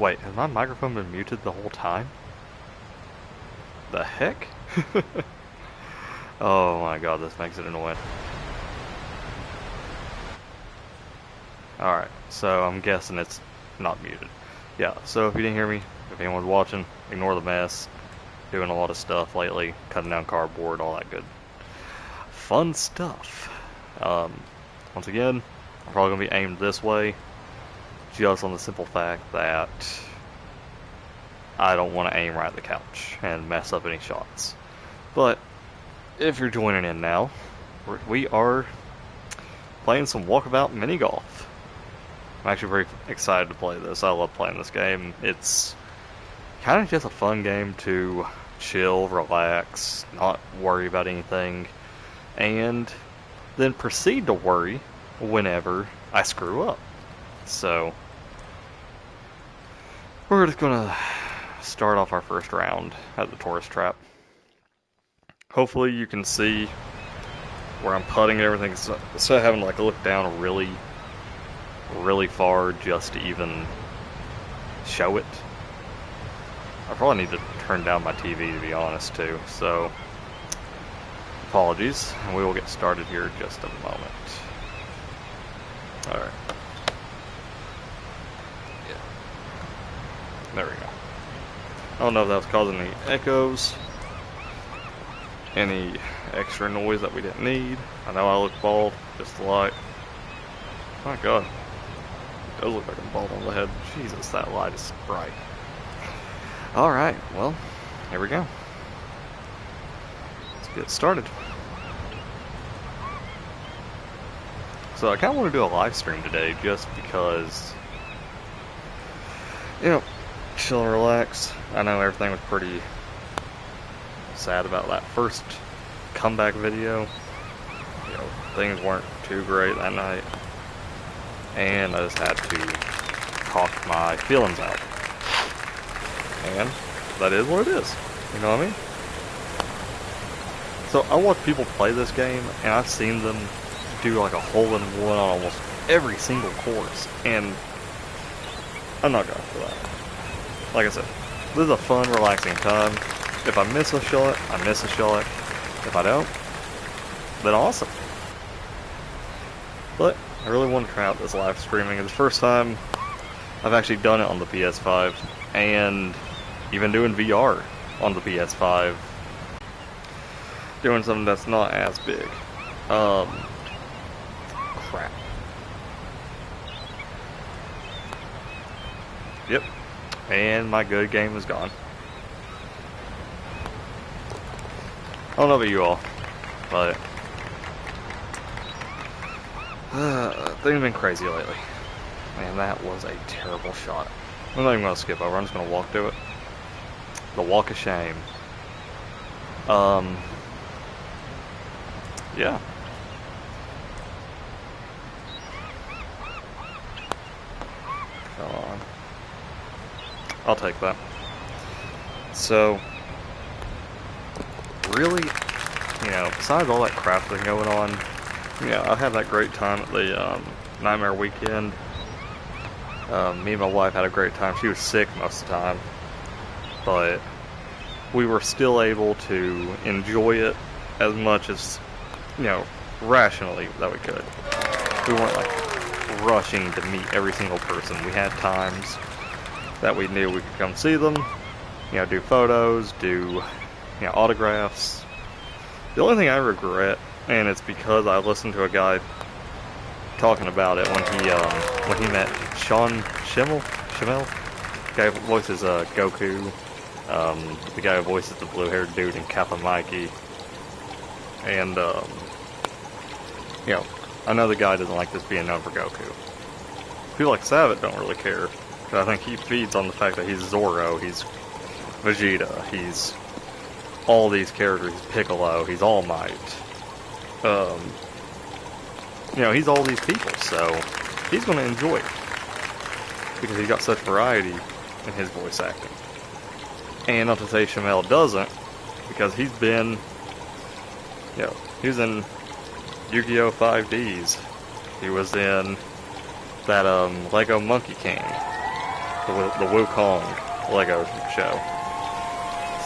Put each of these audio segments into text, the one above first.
Wait, has my microphone been muted the whole time? The heck? Oh my god, this makes it annoying. Alright, so I'm guessing it's not muted. Yeah, so if you didn't hear me, if anyone's watching, ignore the mess. Doing a lot of stuff lately, cutting down cardboard, all that good fun stuff. Once again, I'm probably going to be aimed this way, just on the simple fact that I don't want to aim right at the couch and mess up any shots. But if you're joining in now, we are playing some Walkabout Mini Golf. I'm actually very excited to play this. I love playing this game. It's kind of just a fun game to chill, relax, not worry about anything, and then proceed to worry whenever I screw up. So, we're just gonna start off our first round at the tourist trap. Hopefully you can see where I'm putting and everything, instead of having to like look down really far just to even show it. I probably need to turn down my TV to be honest too, so apologies, and we will get started here in just a moment. Alright. Yeah. There we go. I don't know if that was causing any echoes, any extra noise that we didn't need. I know I look bald, just the light. My god. It does look like I'm bald on the head. Jesus, that light is bright. Alright, well, here we go. Let's get started. So I kind of want to do a live stream today just because, you know, chill and relax. I know everything was pretty sad about that first comeback video. You know, things weren't too great that night. And I just had to talk my feelings out. And that is what it is. You know what I mean? So I watch people play this game, and I've seen them do like a hole-in-one on almost every single course, and I'm not going for that. Like I said, this is a fun, relaxing time. If I miss a shot, I miss a shot. If I don't, then awesome. But I really want to try out this live streaming. It's the first time I've actually done it on the PS5, and even doing VR on the PS5. Doing something that's not as big. Crap. Yep. And my good game is gone. I don't know about you all, but things have been crazy lately. Man, that was a terrible shot. I'm not even going to skip over, I'm just going to walk to it. The walk of shame. Yeah. Come on. I'll take that. So, really, you know, besides all that crap that's going on, yeah, I had that great time at the Nightmare Weekend. Me and my wife had a great time. She was sick most of the time, but we were still able to enjoy it as much as, you know, rationally that we could. We weren't like rushing to meet every single person. We had times that we knew we could come see them, you know, do photos, do, you know, autographs. The only thing I regret, and it's because I listened to a guy talking about it when he met Sean Schemmel, the guy who voices Goku, the guy who voices the blue-haired dude in Kappa Mikey, and you know, I know the guy doesn't like this being known for Goku. People like Sabat don't really care, because I think he feeds on the fact that he's Zoro, he's Vegeta, he's all these characters, he's Piccolo, he's All Might. You know, he's all these people, so he's going to enjoy it. Because he's got such variety in his voice acting. And not to say Shamel doesn't, because he's been, you know, he was in Yu-Gi-Oh! 5Ds. He was in that Lego Monkey King. the Wukong Lego show.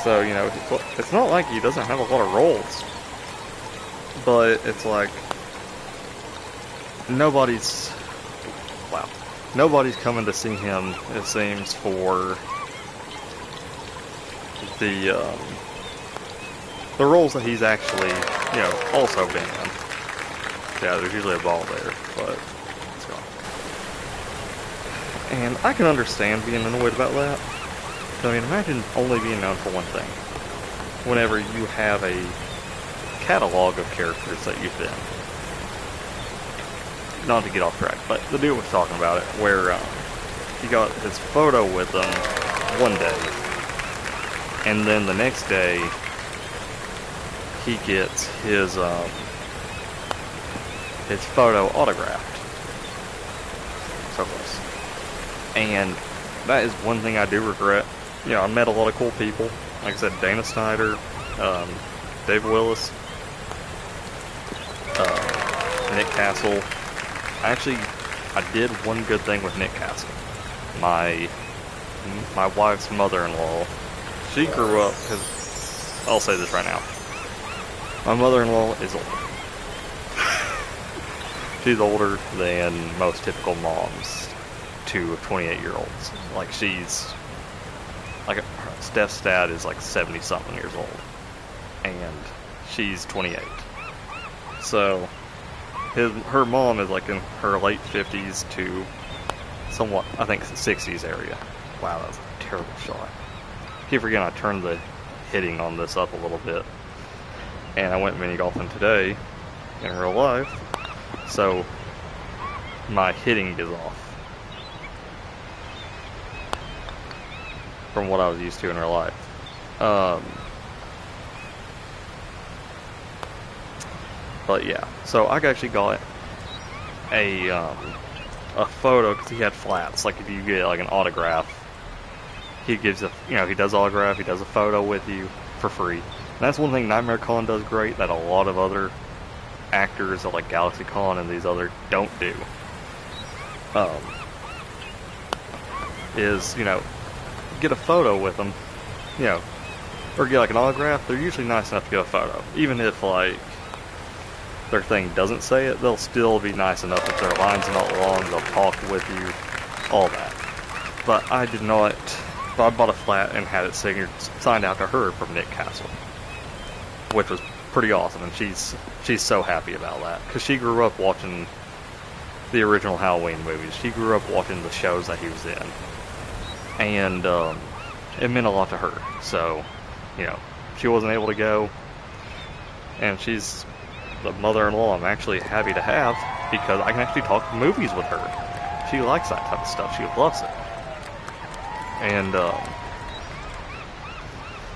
So, you know, it's not like he doesn't have a lot of roles, but it's like nobody's coming to see him, it seems, for the roles that he's actually, you know, also been in. Yeah, there's usually a ball there, but it's gone. And I can understand being annoyed about that. I mean, imagine only being known for one thing, whenever you have a catalog of characters that you've been. Not to get off track, but the dude was talking about it, where he got his photo with them one day, and then the next day he gets his photo autographed. So close. And that is one thing I do regret. You know, I met a lot of cool people. Like I said, Dana Snyder, Dave Willis, Nick Castle. Actually, I did one good thing with Nick Castle. My wife's mother-in-law, she grew up, because I'll say this right now. My mother-in-law is old. She's older than most typical moms to 28-year-olds. Like, she's, like, Steph's dad is like 70-something years old, and she's 28. So, her mom is like in her late 50s to somewhat, I think, 60s area. Wow, that was a terrible shot. I keep forgetting I turned the hitting on this up a little bit. And I went mini golfing today in real life, so my hitting is off from what I was used to in real life. But yeah, so I actually got a photo, because he had flats. Like, if you get like an autograph, he gives a, you know, he does autograph, he does a photo with you for free. And that's one thing Nightmare Con does great that a lot of other actors at like Galaxy Con and these other don't do. Is, you know, get a photo with them, you know, or get like an autograph. They're usually nice enough to get a photo, even if like their thing doesn't say it. They'll still be nice enough. If their line's not long, they'll talk with you, all that. But I did not. I bought a flat and had it signed out to her from Nick Castle, which was pretty awesome, and she's so happy about that, because she grew up watching the original Halloween movies. She grew up watching the shows that he was in, and it meant a lot to her. So, you know, she wasn't able to go, and she's the mother-in-law I'm actually happy to have, because I can actually talk movies with her. She likes that type of stuff. She loves it. And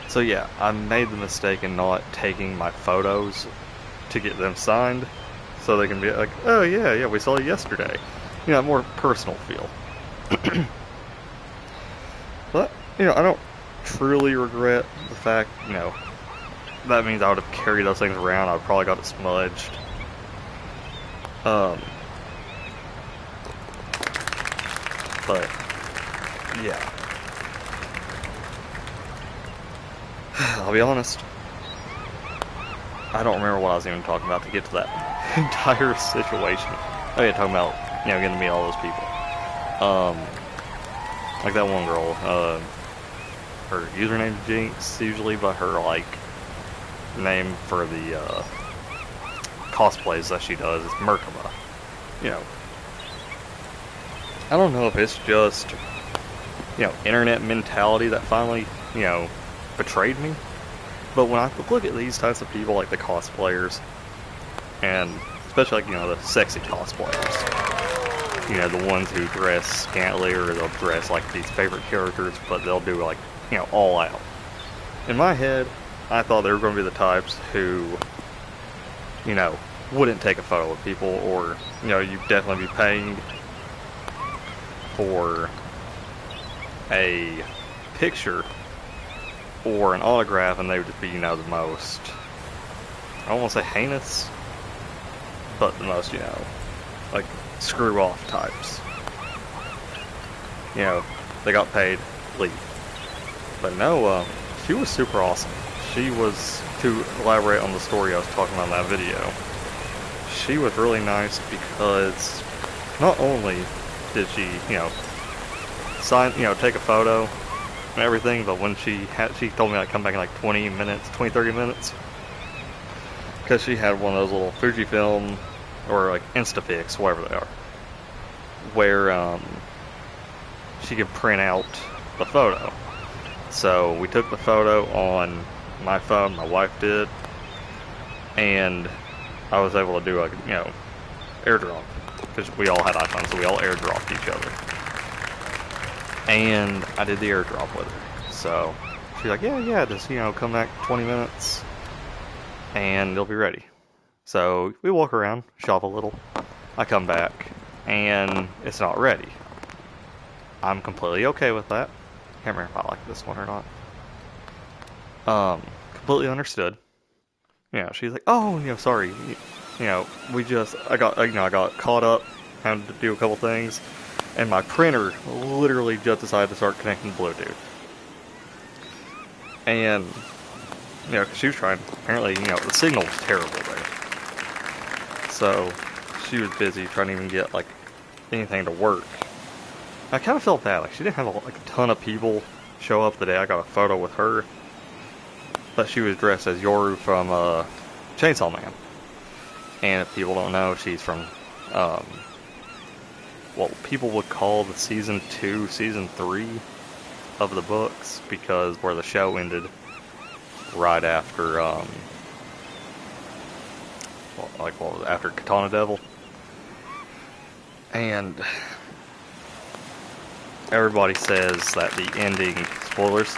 so yeah, I made the mistake in not taking my photos to get them signed, so they can be like, oh yeah, we saw you yesterday. You know, more personal feel. But, you know, I don't truly regret the fact, you know, that means I would have carried those things around. I would probably got it smudged. But yeah, I'll be honest, I don't remember what I was even talking about to get to that entire situation. Oh yeah, talking about, you know, getting to meet all those people. Like that one girl, her username's Jinx usually, but her like name for the cosplays that she does is Merkaba. You know, I don't know if it's just, you know, internet mentality that finally, you know, betrayed me. But when I look at these types of people, like the cosplayers, and especially like, you know, the sexy cosplayers, you know, the ones who dress scantily, or they'll dress like these favorite characters, but they'll do like, you know, all out. In my head, I thought they were going to be the types who, you know, wouldn't take a photo with people, or, you know, you'd definitely be paying for a picture or an autograph, and they would just be, you know, the most, I don't want to say heinous, but the most, you know, like, screw off types. You know, they got paid, leave. But no, she was super awesome. She was, to elaborate on the story I was talking about in that video, she was really nice because not only did she, take a photo and everything, but when she told me I'd come back in like 20 minutes, 30 minutes, because she had one of those little Fujifilm or like Instafix, whatever they are, where she could print out the photo. So we took the photo on my phone, my wife did, and I was able to do airdrop, because we all had iPhones, so we all airdropped each other. And I did the airdrop with her. So she's like, yeah, just, come back 20 minutes and it'll be ready. So we walk around, shop a little. I come back and it's not ready. I'm completely okay with that. Can't remember if I like this one or not. Completely understood. She's like, oh, sorry. I got caught up, had to do a couple things, and my printer literally just decided to start connecting Bluetooth. And, because she was trying, apparently, the signal was terrible there. So, she was busy trying to even get, anything to work. I kind of felt bad, she didn't have, a ton of people show up the day I got a photo with her. But she was dressed as Yoru from, Chainsaw Man. And if people don't know, she's from, what people would call the season 2, season 3 of the books, because where the show ended right after, after Katana Devil. And everybody says that the ending, spoilers,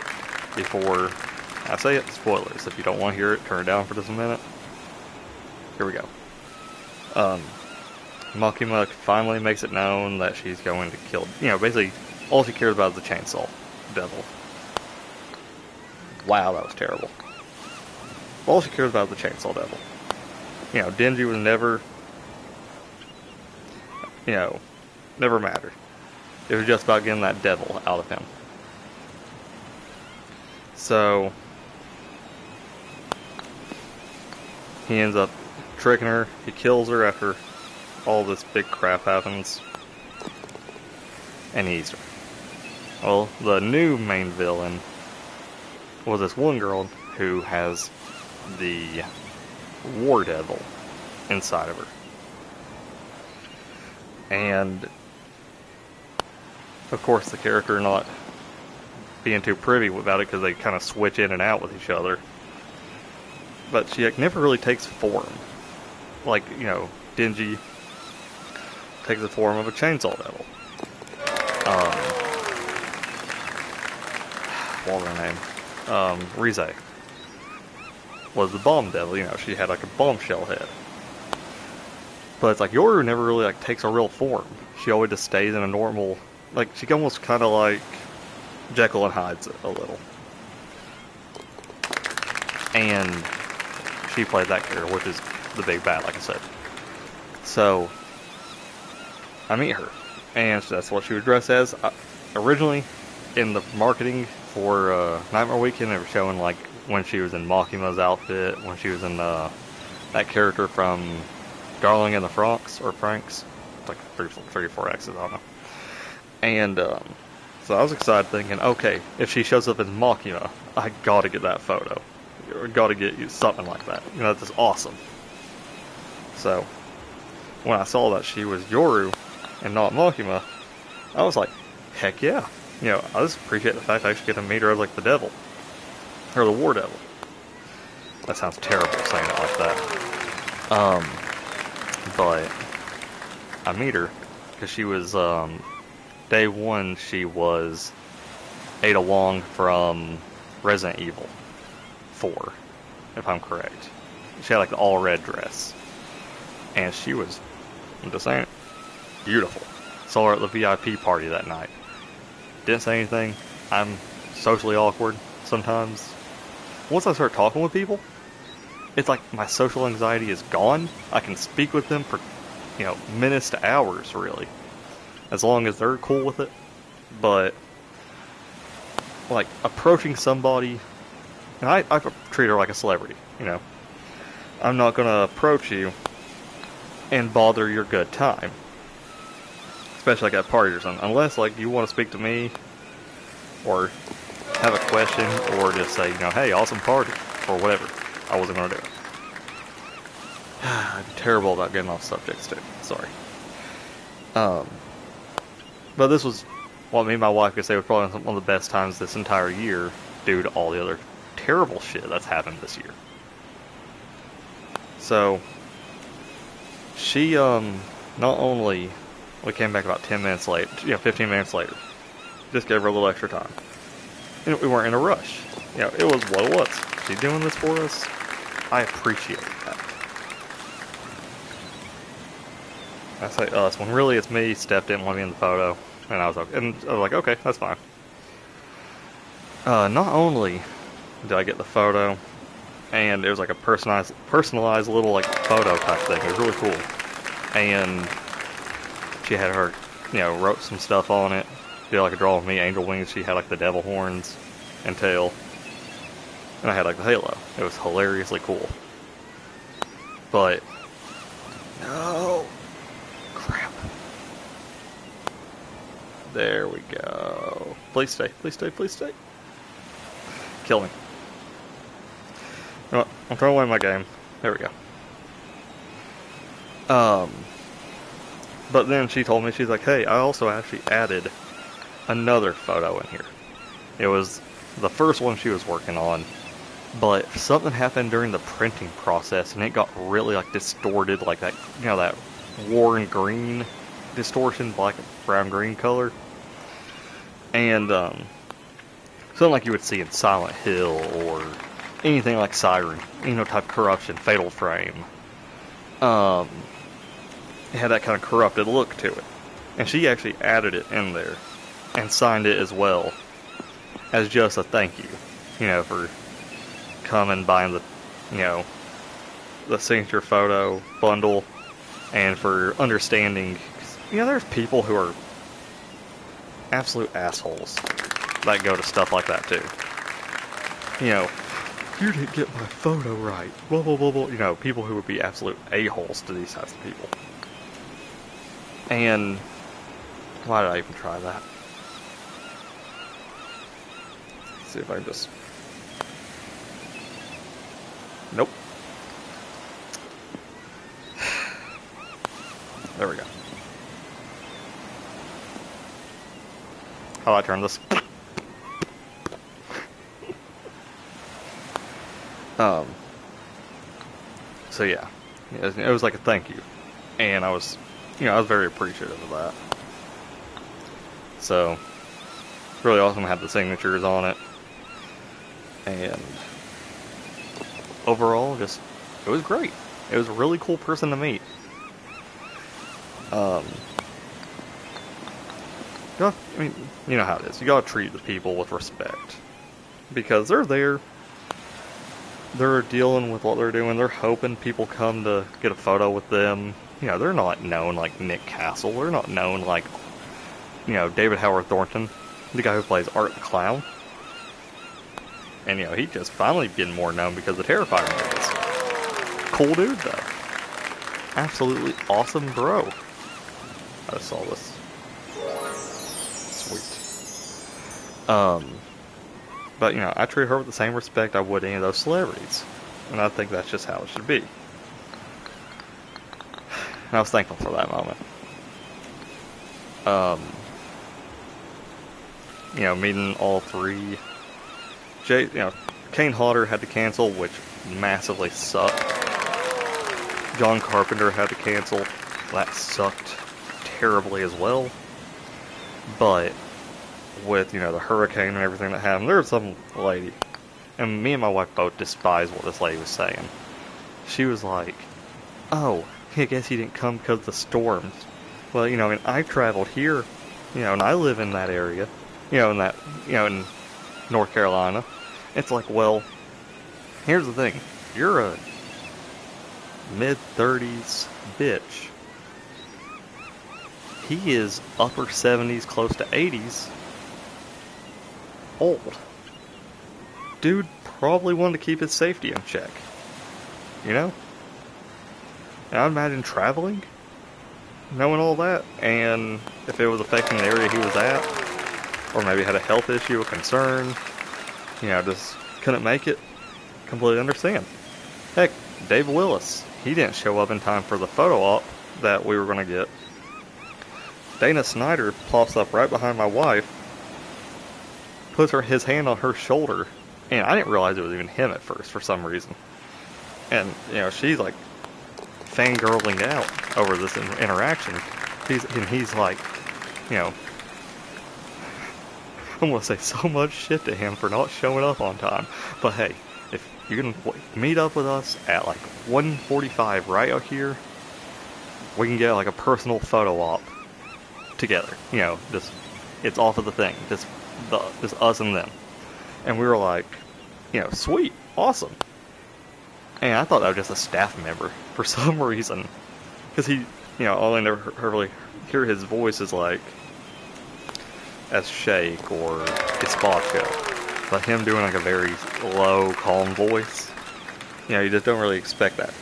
before I say it, spoilers. If you don't want to hear it, turn it down for just a minute. Here we go. Makima finally makes it known that she's going to kill, basically all she cares about is the chainsaw devil. Wow, that was terrible. All she cares about is the chainsaw devil. Denji was never, never mattered. It was just about getting that devil out of him. So, he ends up tricking her, he kills her after all this big crap happens, and he eats her. Well, the new main villain was this one girl who has the War Devil inside of her. And, of course, the character not being too privy about it because they kind of switch in and out with each other. But she never really takes form. Denji takes the form of a chainsaw devil. What was her name? Rize was the bomb devil. She had a bombshell head. But it's Yoru never really takes a real form. She always just stays in a normal, she almost kind of Jekyll and Hyde's a little. And she played that character, which is the big bad, like I said. So, I meet her, and that's what she was dressed as. Originally, in the marketing for Nightmare Weekend, they were showing when she was in Makima's outfit, when she was in that character from Darling in the Franxx, or Franks. It's 3 or 4 X's, I don't know. And, so I was excited thinking, okay, if she shows up as Makima, I gotta get that photo. Or gotta get you something like that. That's just awesome. So, when I saw that she was Yoru and not Makima, I was like, heck yeah. I just appreciate the fact I actually get to meet her as the devil. Or the War Devil. That sounds terrible saying it like that. But I meet her because she was, day 1 she was Ada Wong from Resident Evil 4, if I'm correct. She had the all red dress. And she was, I'm just saying, beautiful. Saw her at the VIP party that night. Didn't say anything. I'm socially awkward sometimes. Once I start talking with people, it's my social anxiety is gone. I can speak with them for, minutes to hours, really. As long as they're cool with it. But like approaching somebody, and I treat her like a celebrity, you know. I'm not gonna approach you and bother your good time, especially like at parties or something, unless like you want to speak to me or have a question or just say, you know, hey, awesome party or whatever. I wasn't gonna do it. I'm terrible about getting off subjects too. Sorry. But this was what me and my wife could say was probably one of the best times this entire year due to all the other terrible shit that's happened this year. So, she, not only, we came back about 10 minutes late, 15 minutes later. Just gave her a little extra time. And we weren't in a rush. It was what it was. She's doing this for us. I appreciate that. I say us, when really it's me. Steph didn't want me in the photo. And I was like, okay, that's fine. Not only did I get the photo, and it was like a personalized little like photo type thing. It was really cool. And she had her, wrote some stuff on it. Did like a drawing of me, angel wings. She had like the devil horns and tail. And I had like the halo. It was hilariously cool. But, no. Crap. There we go. Please stay, please stay, please stay. Kill me. Oh, I'm throwing away my game. There we go. But then she told me, she's like, hey, I also actually added another photo in here. It was the first one she was working on, but something happened during the printing process and it got really like distorted, like that, that Warren green distortion, black, brown, green color. And, something like you would see in Silent Hill or anything like Siren, type corruption, Fatal Frame. It had that kind of corrupted look to it. And she actually added it in there and signed it as well as just a thank you, for coming, buying the signature photo bundle, and for understanding. There's people who are absolute assholes that go to stuff like that too. You didn't get my photo right. Blah, blah, blah, blah. People who would be absolute a-holes to these types of people. And why did I even try that? Let's see if I can just... Nope. There we go. How do I turn this? So yeah, it was like a thank you, and I was very appreciative of that. So, really awesome to have the signatures on it, and overall, it was great. It was a really cool person to meet. You know how it is. You gotta treat the people with respect, because they're there. They're dealing with what they're doing. They're hoping people come to get a photo with them. They're not known like Nick Castle. They're not known like, David Howard Thornton, the guy who plays Art the Clown. And, he just finally getting more known because of Terrifier movies. Cool dude, though. Absolutely awesome bro. I just saw this. Sweet. But, I treat her with the same respect I would any of those celebrities. And I think that's just how it should be. And I was thankful for that moment. Meeting all three. Kane Hodder had to cancel, which massively sucked. John Carpenter had to cancel. That sucked terribly as well. But with, the hurricane and everything that happened, there was some lady, and me and my wife both despised what this lady was saying. She was like, oh, I guess he didn't come because of the storms. Well, and I traveled here, and I live in that area, in North Carolina. It's like, well, here's the thing. You're a mid-30s bitch. He is upper 70s, close to 80s. old. Dude probably wanted to keep his safety in check. You know? And I imagine traveling, knowing all that, and if it was affecting the area he was at, or maybe had a health issue, a concern, you know, just couldn't make it, completely understand. Heck, Dave Willis, he didn't show up in time for the photo op that we were going to get. Dana Snyder plops up right behind my wife, puts his hand on her shoulder, and I didn't realize it was even him at first for some reason. And, you know, she's like fangirling out over this interaction. He's like, you know, I'm going to say so much shit to him for not showing up on time. But hey, if you can meet up with us at like 1:45 right out here, we can get like a personal photo op together. You know, just, it's off of the thing. Just us and them. And we were like, you know, sweet, awesome. And I thought that was just a staff member for some reason. Because he, you know, all I never really hear his voice is like as Shake or Gazpacho. But him doing like a very low, calm voice, you know, you just don't really expect that.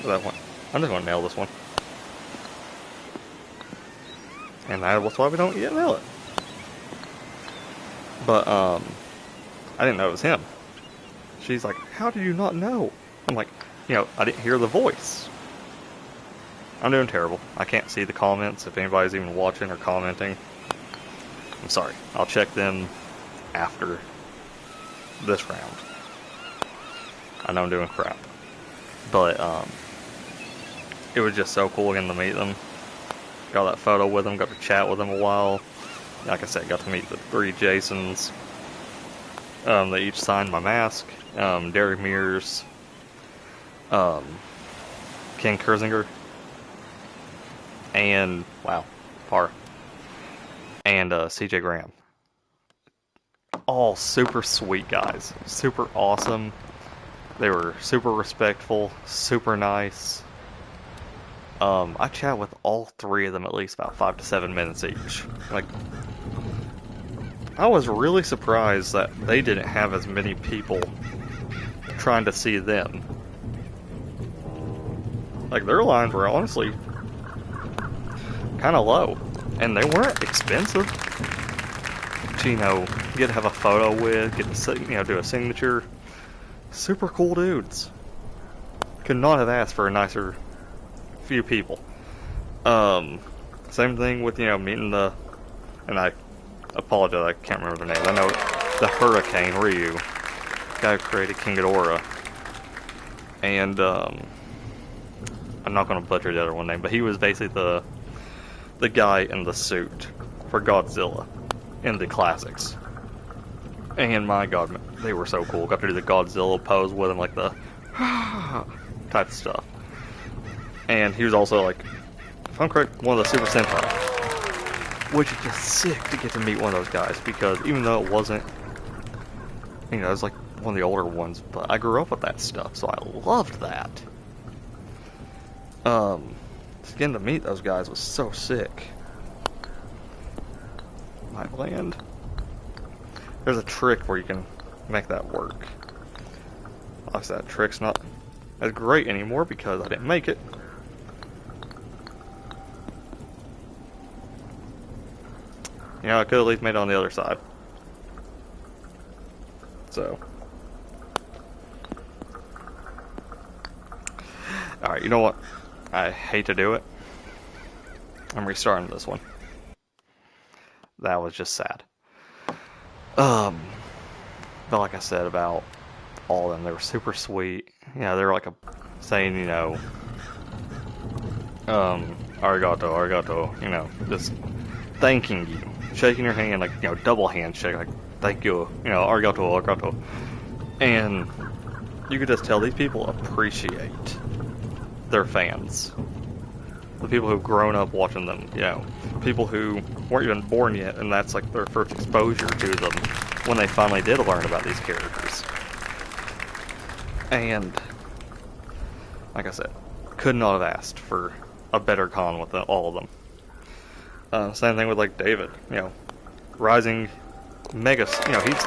That one, I'm just gonna nail this one. And that's why we don't yet nail it. But, I didn't know it was him. She's like, how do you not know? I'm like, you know, I didn't hear the voice. I'm doing terrible. I can't see the comments if anybody's even watching or commenting. I'm sorry. I'll check them after this round. I know I'm doing crap. But, it was just so cool getting to meet them. Got that photo with them, got to chat with them a while. Like I said, got to meet the 3 Jasons. They each signed my mask. Derek Mears, Ken Kersinger, and, wow, Parr, and CJ Graham. All super sweet guys. Super awesome. They were super respectful, super nice. I chat with all 3 of them at least about 5 to 7 minutes each. Like, I was really surprised that they didn't have as many people trying to see them. Like, their lines were honestly kind of low, and they weren't expensive to, you know, get to have a photo with, get to, you know, do a signature. Super cool dudes. Could not have asked for a nicer few people. Same thing with, you know, meeting the, and I apologize, I can't remember their names. I know the Hurricane Ryu, guy who created King Ghidorah, and I'm not going to butcher the other one name, but he was basically the guy in the suit for Godzilla in the classics. And my God, they were so cool. Got to do the Godzilla pose with him, like the type of stuff. And he was also, like, if I'm correct, one of the Super Sentai. Which is just sick to get to meet one of those guys, because even though it wasn't, you know, it was like one of the older ones, but I grew up with that stuff, so I loved that. Just getting to meet those guys was so sick. Might land. There's a trick where you can make that work. Obviously that trick's not as great anymore because I didn't make it. You know, I could at least made it on the other side. So. Alright, you know what? I hate to do it. I'm restarting this one. That was just sad. But like I said about all of them, they were super sweet. Yeah, they were like saying, you know, arigato, arigato, you know, just thanking you, shaking your hand, like, you know, double handshake, like, thank you, you know, arigato, arigato. And you could just tell these people appreciate their fans. The people who've grown up watching them, you know, people who weren't even born yet, and that's like their first exposure to them when they finally did learn about these characters. And, like I said, could not have asked for a better con with all of them. Same thing with, like, David, you know, rising mega, he's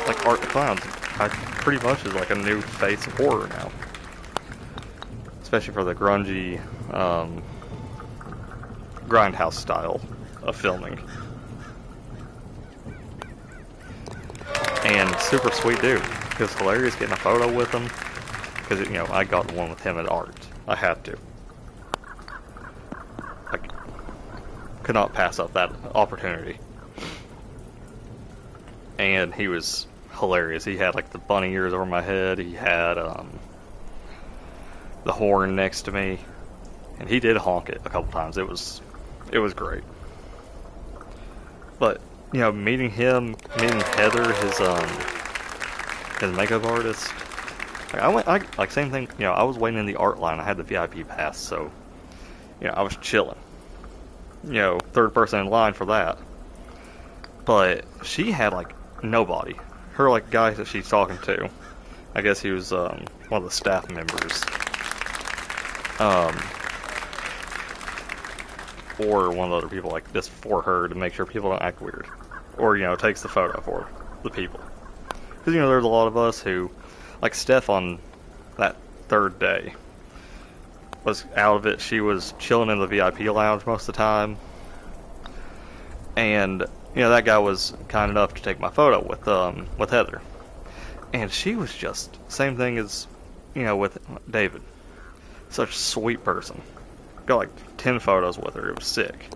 like Art the Clown. Pretty much is like a new face of horror now. Especially for the grungy, grindhouse style of filming. And super sweet dude. It was hilarious getting a photo with him. Because, I got the one with him at Art. I had to. I could not pass up that opportunity. And he was hilarious. He had like the bunny ears over my head. He had the horn next to me. And he did honk it a couple times. It was great. But, meeting him, meeting Heather, his makeup artist. Like same thing, I was waiting in the art line. I had the VIP pass, so, I was chilling. Third person in line for that. But she had, like, nobody. Her, like, guy that she's talking to, I guess he was, one of the staff members. Or one of the other people, like, just for her to make sure people don't act weird. Or, takes the photo for the people. Because, there's a lot of us who, like Steph on that third day, was out of it. She was chilling in the VIP lounge most of the time. And, that guy was kind enough to take my photo with Heather. And she was just, same thing as, with David. Such a sweet person. Got like 10 photos with her. It was sick.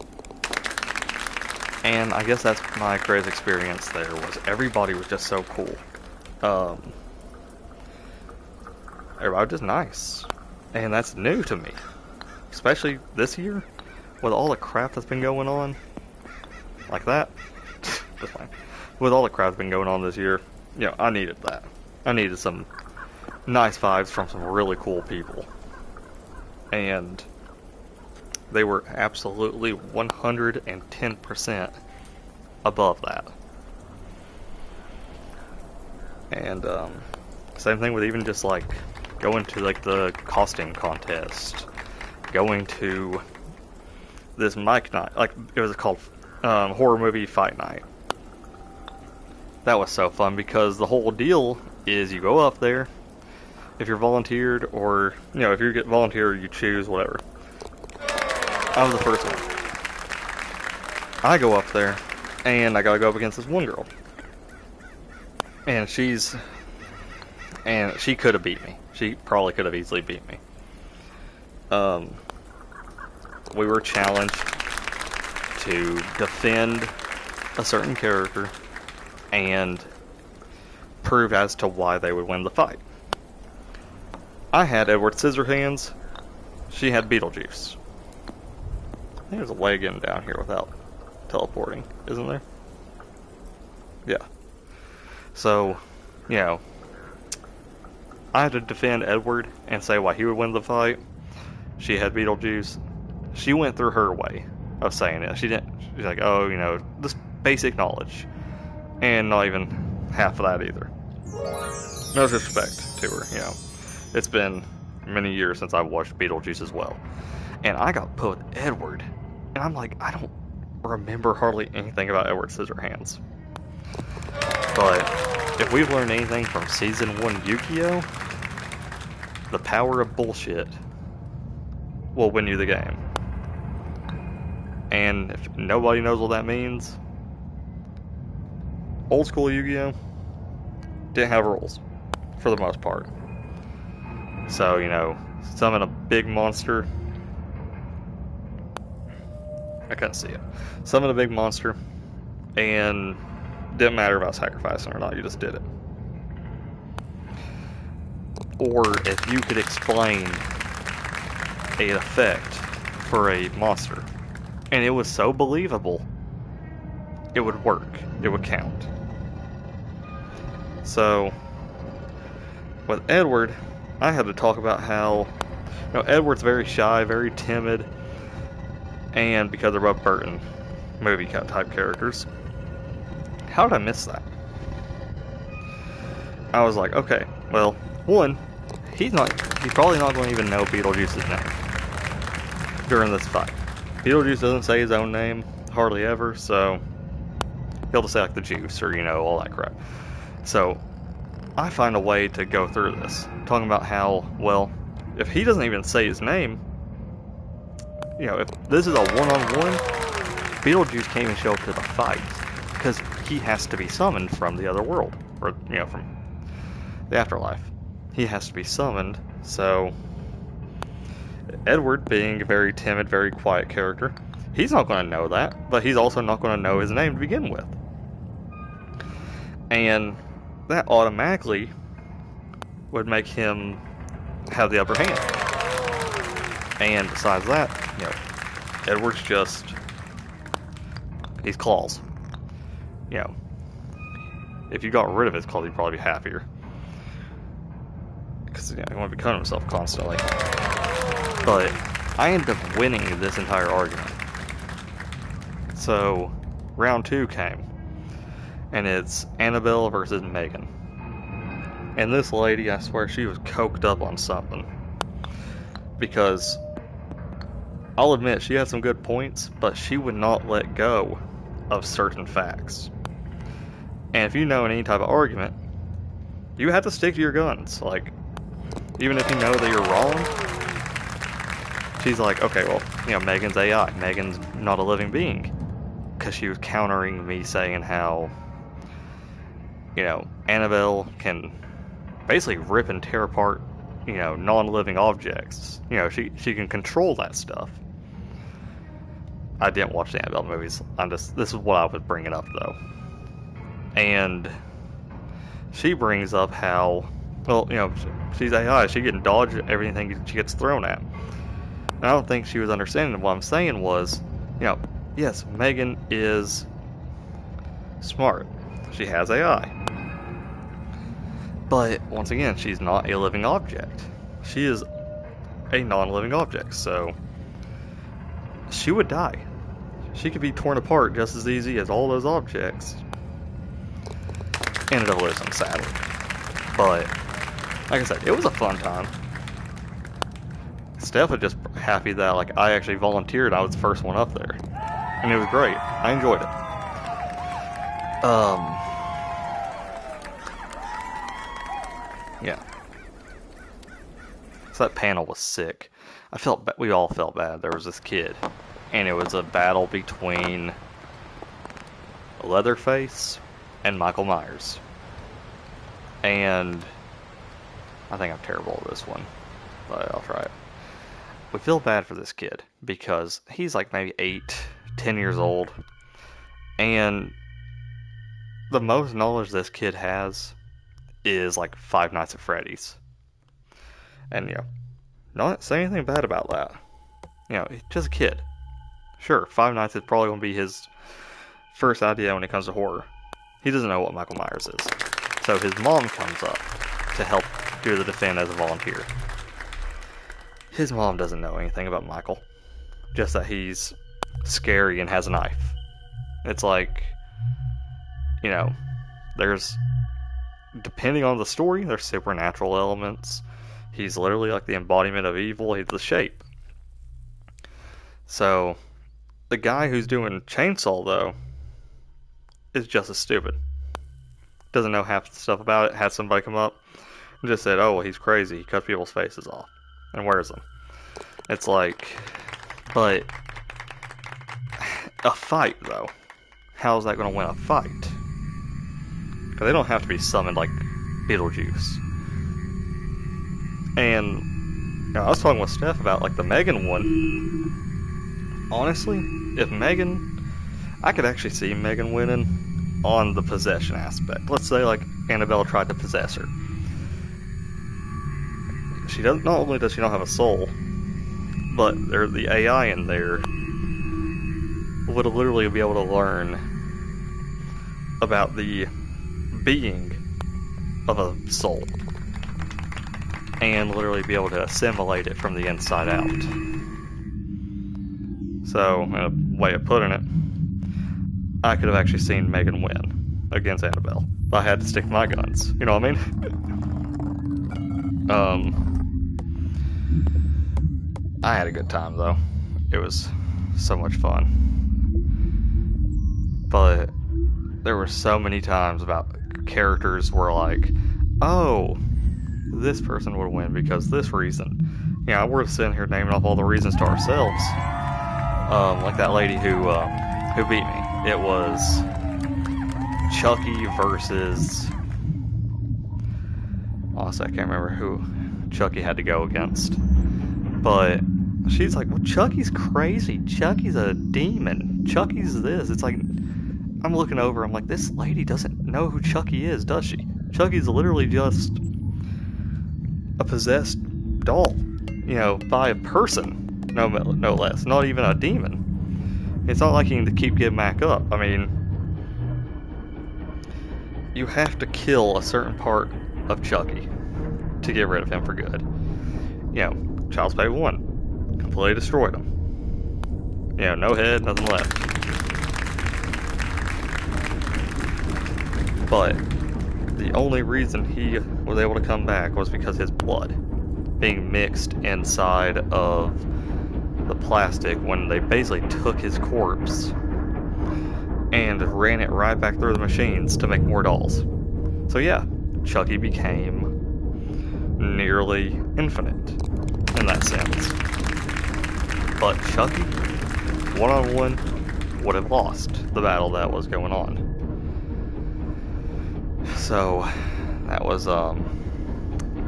And I guess that's my greatest experience there, was everybody was just so cool. Everybody was just nice. And that's new to me. Especially this year, with all the crap that's been going on. Like that. Just fine. With all the crap that's been going on this year, I needed that. I needed some nice vibes from some really cool people. And they were absolutely 110% above that. And same thing with even just like going to like the costume contest, going to this mic night, like it was called horror movie fight night. That was so fun because the whole deal is you go up there, if you're volunteered or if you get volunteered, you choose whatever. I was the first one. I go up there, and I gotta go up against this one girl. And she could have beat me. She probably could have easily beat me. We were challenged to defend a certain character and prove as to why they would win the fight. I had Edward Scissorhands. She had Beetlejuice. I think there's a way getting down here without teleporting, isn't there? Yeah. So, I had to defend Edward and say why he would win the fight. She had Beetlejuice. She went through her way of saying it. She's like, oh, just basic knowledge. And not even half of that either. No disrespect to her, It's been many years since I've watched Beetlejuice as well. And I got put with Edward. And I'm like, I don't remember hardly anything about Edward Scissorhands. But if we've learned anything from Season 1 Yu-Gi-Oh!, the power of bullshit will win you the game. And if nobody knows what that means, old school Yu-Gi-Oh! Didn't have rules, for the most part. So, summon a big monster. I couldn't see it. Summon a big monster, and didn't matter about sacrificing or not, you just did it. Or if you could explain an effect for a monster, and it was so believable, it would work. It would count. So, with Edward, I had to talk about how, Edward's very shy, very timid, and because they're both Burton movie type characters. How did I miss that? I was like, okay, well, one, he's probably not going to even know Beetlejuice's name during this fight. Beetlejuice doesn't say his own name hardly ever, so He'll just say like the juice or, all that crap. So I find a way to go through this, talking about how, well, if he doesn't even say his name, if this is a one-on-one, Beetlejuice can't even show up to the fight because he has to be summoned from the other world, or from the afterlife. He has to be summoned. So Edward, being a very timid, very quiet character, he's not going to know that, but he's also not going to know his name to begin with. And that automatically would make him have the upper hand. And besides that, Edward's just, he's claws. If you got rid of his claws, he'd probably be happier. Because, he want to be cutting himself constantly. But I ended up winning this entire argument. So, round 2 came. And it's Annabelle versus Megan. And this lady, I swear, she was coked up on something. Because, I'll admit, she had some good points, but she would not let go of certain facts. And if you know in any type of argument, you have to stick to your guns. Like, even if you know that you're wrong, she's like, okay, well, Megan's AI. Megan's not a living being. Because she was countering me saying how, Annabelle can basically rip and tear apart, non-living objects. She can control that stuff. I didn't watch the Annabelle movies. This is what I was bringing up, though. And she brings up how, well, she's AI. She can dodge everything she gets thrown at. And I don't think she was understanding what I'm saying was, yes, Megan is smart. She has AI. But, once again, she's not a living object. She is a non-living object, so she would die. She could be torn apart just as easy as all those objects. Ended up losing, sadly. But, like I said, it was a fun time. Steph was just happy that, I actually volunteered. I was the first one up there. And it was great. I enjoyed it. Yeah. So that panel was sick. We all felt bad. There was this kid, and it was a battle between Leatherface and Michael Myers. And I think I'm terrible at this one, but I'll try it. We feel bad for this kid because he's maybe 8, 10 years old, and the most knowledge this kid has is Five Nights at Freddy's. And not saying anything bad about that. He's just a kid. Sure, Five Nights is probably going to be his first idea when it comes to horror. He doesn't know what Michael Myers is. So his mom comes up to help do the defend as a volunteer. His mom doesn't know anything about Michael. Just that he's scary and has a knife. It's there's, depending on the story, there's supernatural elements. He's literally the embodiment of evil. He's the shape. So, the guy who's doing Chainsaw, though, is just as stupid. Doesn't know half the stuff about it. Had somebody come up and just said, oh, well, he's crazy. He cuts people's faces off and wears them. It's but a fight, though. How's that going to win a fight? Because they don't have to be summoned like Beetlejuice. And I was talking with Steph about the Megan one. Honestly, if Megan, I could actually see Megan winning on the possession aspect. Let's say Annabelle tried to possess her. She doesn't. Not only does she not have a soul, but the AI in there would literally be able to learn about the being of a soul and literally be able to assimilate it from the inside out. So, in a way of putting it, I could have actually seen Megan win against Annabelle, but I had to stick to my guns. You know what I mean? I had a good time, though. It was so much fun. But there were so many times about characters were like, oh, this person would win because this reason. You know, we're sitting here naming off all the reasons to ourselves. Like that lady who beat me. It was Chucky versus. Honestly, I can't remember who Chucky had to go against. But she's like, well, Chucky's crazy. Chucky's a demon. Chucky's this. It's like, I'm looking over, I'm like, this lady doesn't know who Chucky is, does she? Chucky's literally just a possessed doll, you know, by a person, no less, not even a demon. It's not like you can keep getting back up. I mean, you have to kill a certain part of Chucky to get rid of him for good. You know, Child's Play 1 completely destroyed him. You know, no head, nothing left. But the only reason he was able to come back was because his blood being mixed inside of the plastic when they basically took his corpse and ran it right back through the machines to make more dolls. So yeah, Chucky became nearly infinite in that sense. But Chucky, one-on-one, would have lost the battle that was going on. So that was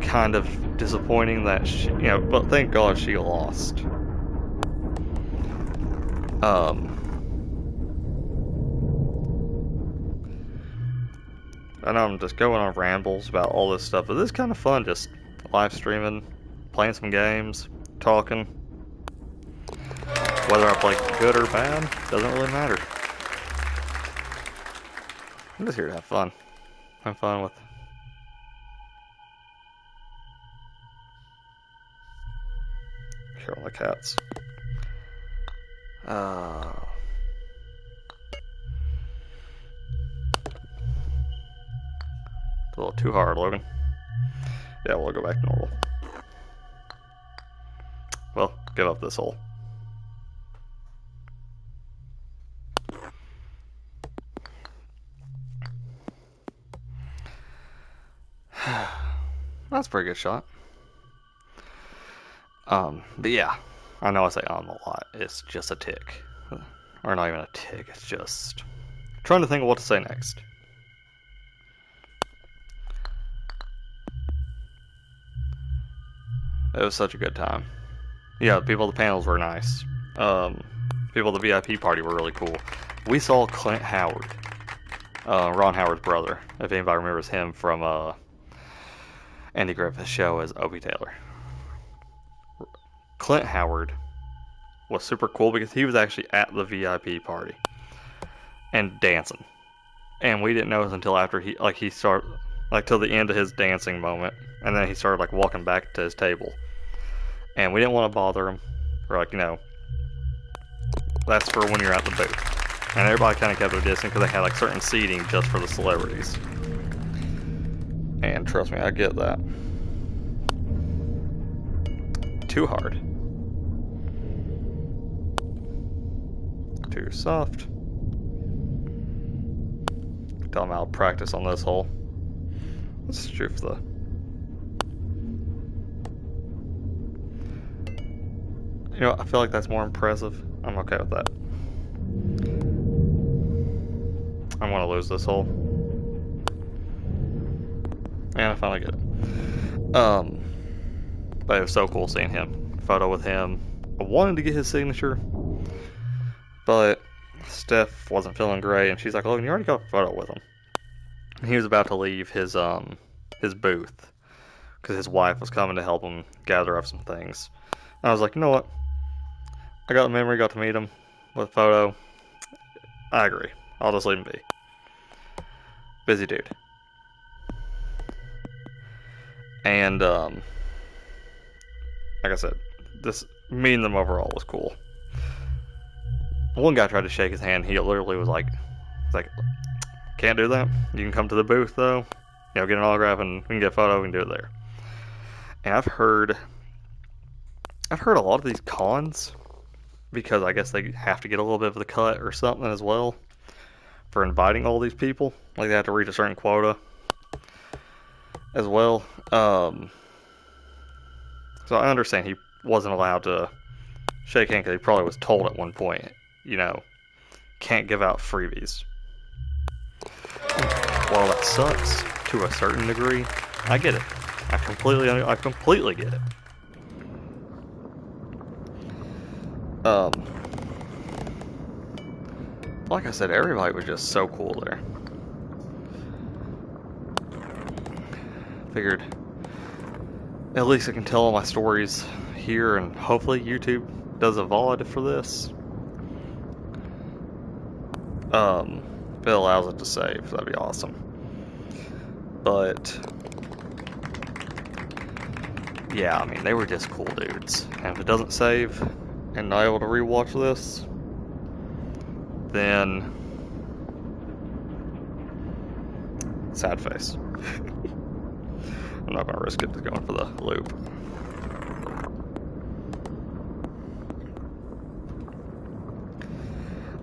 kind of disappointing that she, you know, but thank God she lost. I know I'm just going on rambles about all this stuff, but this is kind of fun, just live streaming, playing some games, talking. Whether I play good or bad, doesn't really matter. I'm just here to have fun. Have fun with killing the cats. It's a little too hard, Logan. Yeah, we'll go back to normal. Well, give up this hole. That's a pretty good shot. But yeah, I know I say a lot. It's just a tick. Or not even a tick, it's just trying to think of what to say next. It was such a good time. Yeah, the people at the panels were nice. People at the VIP party were really cool. We saw Clint Howard, Ron Howard's brother, if anybody remembers him from Andy Griffith's show as Opie Taylor. Clint Howard was super cool because he was actually at the VIP party and dancing. And we didn't notice until after he started, like till the end of his dancing moment, and then he started like walking back to his table. And we didn't want to bother him. We're like, you know, that's for when you're at the booth. And everybody kind of kept their distance because they had like certain seating just for the celebrities. And trust me, I get that. Too hard. Too soft. Tell him I'll practice on this hole. Let's drift the. You know, I feel like that's more impressive. I'm okay with that. I'm gonna lose this hole. And I finally get it. But it was so cool seeing him. Photo with him. I wanted to get his signature, but Steph wasn't feeling great, and she's like, "Logan, you already got a photo with him." And he was about to leave his booth because his wife was coming to help him gather up some things. And I was like, you know what? I got the memory, got to meet him with a photo. I agree. I'll just leave him be. Busy dude. And like I said, this meeting them overall was cool. One guy tried to shake his hand. He literally was like, can't do that. You can come to the booth though. You know, get an autograph and we can get a photo. We can do it there. And I've heard a lot of these cons, because I guess they have to get a little bit of the cut or something as well, for inviting all these people. Like they had to reach a certain quota as well. So I understand he wasn't allowed to shake hands because he probably was told at one point, can't give out freebies. While that sucks to a certain degree, I get it. I completely get it. Like I said, everybody was just so cool there. Figured at least I can tell all my stories here, and hopefully YouTube does a VOD for this. If it allows it to save, that'd be awesome. But yeah, I mean, they were just cool dudes. And if it doesn't save and not able to rewatch this, then sad face. I'm not gonna risk it just going for the loop.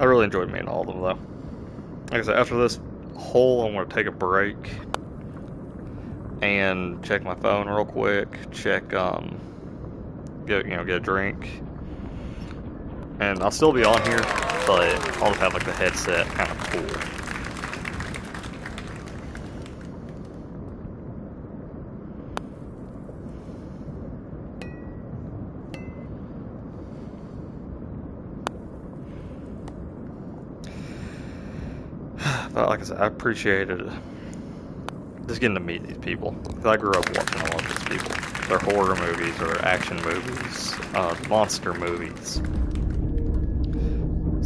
I really enjoyed meeting all of them though. Like I said, after this hole, I'm gonna take a break and check my phone real quick. Check, get a drink, and I'll still be on here, but I'll just have like the headset kind of cool. But like I said, I appreciated just getting to meet these people. Because I grew up watching a lot of these people. Their horror movies or action movies, monster movies.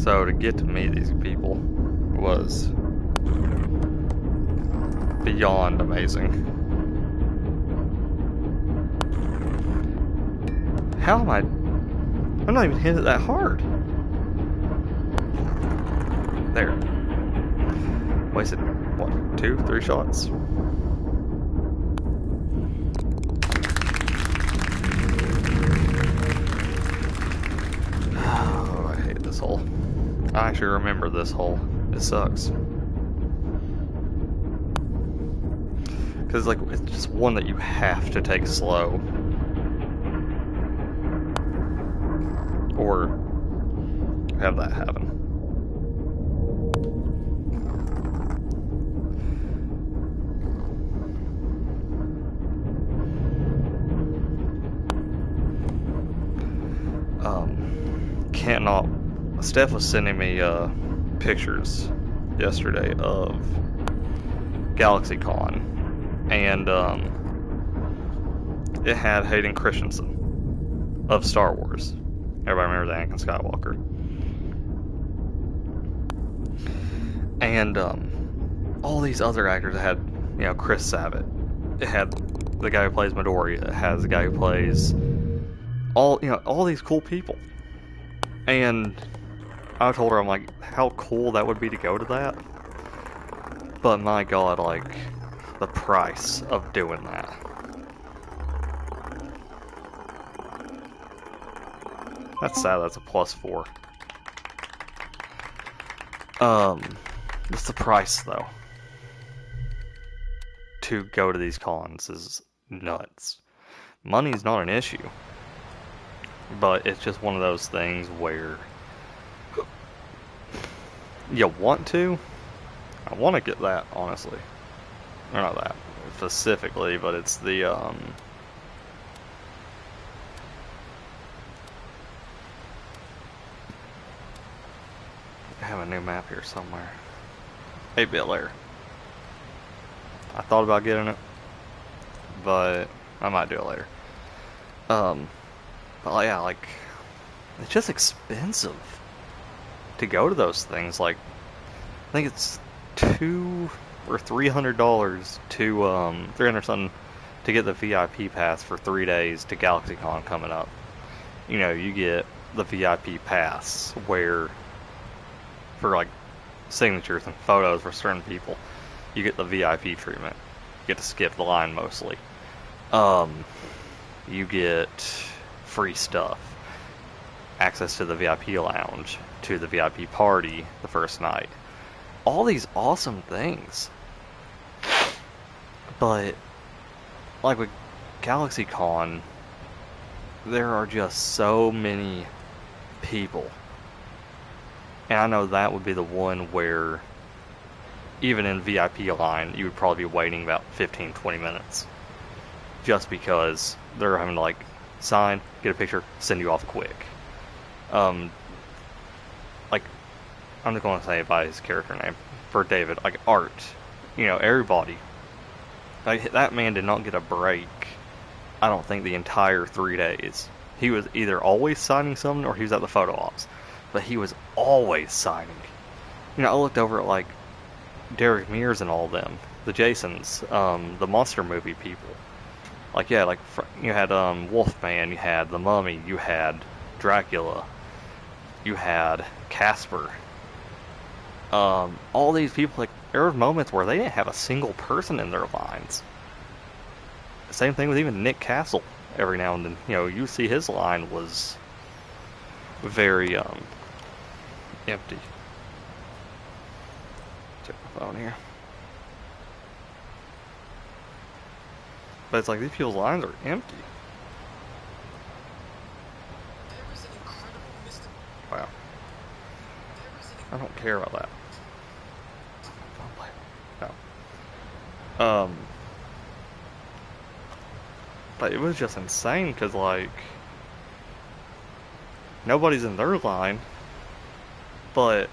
So to get to meet these people was beyond amazing. How am I'm not even hitting it that hard. There. Wasted, what, 2-3 shots? Oh, I hate this hole. I actually remember this hole. It sucks. Because, like, it's just one that you have to take slow. Or have that happen. Steph was sending me pictures yesterday of GalaxyCon, and it had Hayden Christensen of Star Wars. Everybody remembers Anakin Skywalker. And all these other actors. It had, Chris Sabat. It had the guy who plays Midori. It has the guy who plays all these cool people. And I told her, I'm like, how cool that would be to go to that. But my God, like, the price of doing that. That's sad, that's a +4. Just the price, though, to go to these cons is nuts. Money's not an issue. But it's just one of those things where you want to. I want to get that, honestly. Or not that specifically, but it's the I have a new map here somewhere. 8-bit layer. I thought about getting it, but I might do it later. But yeah, like, it's just expensive to go to those things. Like, I think it's $200 or $300 to $300 something to get the VIP pass for 3 days to GalaxyCon coming up. You get the VIP pass where, for like signatures and photos for certain people, you get the VIP treatment. You get to skip the line mostly. You get free stuff, access to the VIP lounge, to the VIP party the first night, all these awesome things. But, like with GalaxyCon, there are just so many people. And I know that would be the one where, even in VIP line, you would probably be waiting about 15-20 minutes. Just because they're having to, like, sign, get a picture, send you off quick. Like, I'm just going to say it by his character name. For David, like, Art. You know, everybody. Like, that man did not get a break, I don't think, the entire 3 days. He was either always signing something or he was at the photo ops. But he was always signing. You know, I looked over at, like, Derek Mears and all of them. The Jasons, the monster movie people. Like, yeah, like, you had Wolfman, you had The Mummy, you had Dracula, you had Casper. All these people, like, there were moments where they didn't have a single person in their lines. Same thing with even Nick Castle. Every now and then, you know, you see his line was very empty. Check my phone here. But it's like these people's lines are empty. Wow. I don't care about that. No. But it was just insane because, like, nobody's in their line, but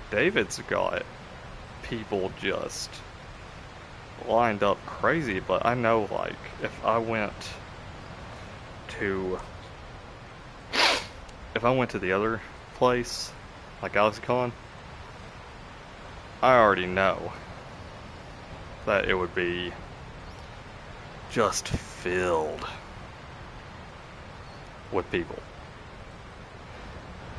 David's got people just lined up crazy. But I know, like, if I went to the other place, like GalaxyCon, I already know that it would be just filled with people.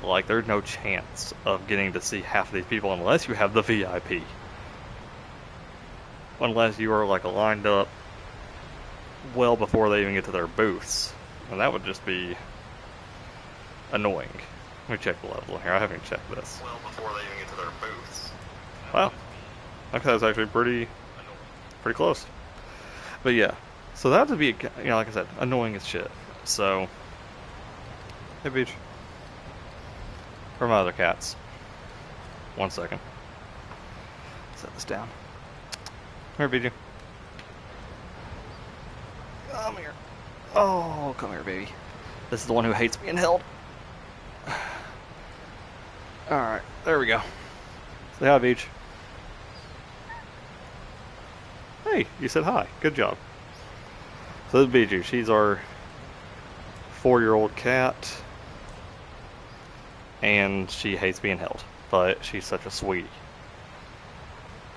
Like, there's no chance of getting to see half of these people unless you have the VIP. Unless you are, like, lined up well before they even get to their booths. And that would just be annoying. Let me check the level here. I haven't checked this. Well before they even get to their booths. Wow. Okay, that's actually pretty close. But yeah. So that would be, you know, like I said, annoying as shit. So, hey, Beach. Where are my other cats? 1 second. Set this down. Come here, Beach. Come here. Oh, come here, baby. This is the one who hates being held. Alright, there we go. Say hi, Beach. Hey, you said hi. Good job. So this is Bijou. She's our 4-year-old cat, and she hates being held, but she's such a sweetie.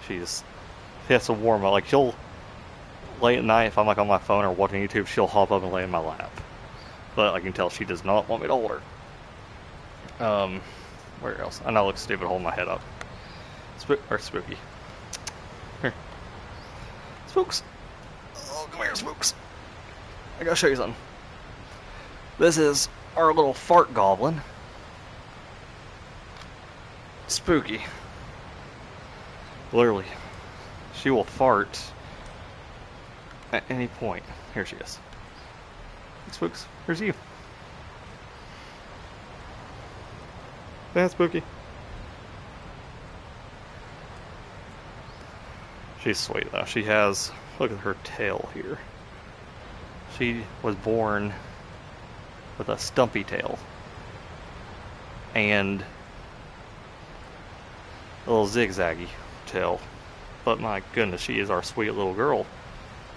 She has to warm up. Like, she'll, late at night, if I'm like on my phone or watching YouTube, she'll hop up and lay in my lap. But I can tell she does not want me to hold her. Where else? I know I look stupid holding my head up. Spooky. Here. Spooks. Oh, come here, Spooks. I gotta show you something. This is our little fart goblin. Spooky. Literally. She will fart at any point. Here she is. Spooks, here's you. That's Spooky. She's sweet though. She has, look at her tail here. She was born with a stumpy tail and a little zigzaggy tail. But my goodness, she is our sweet little girl.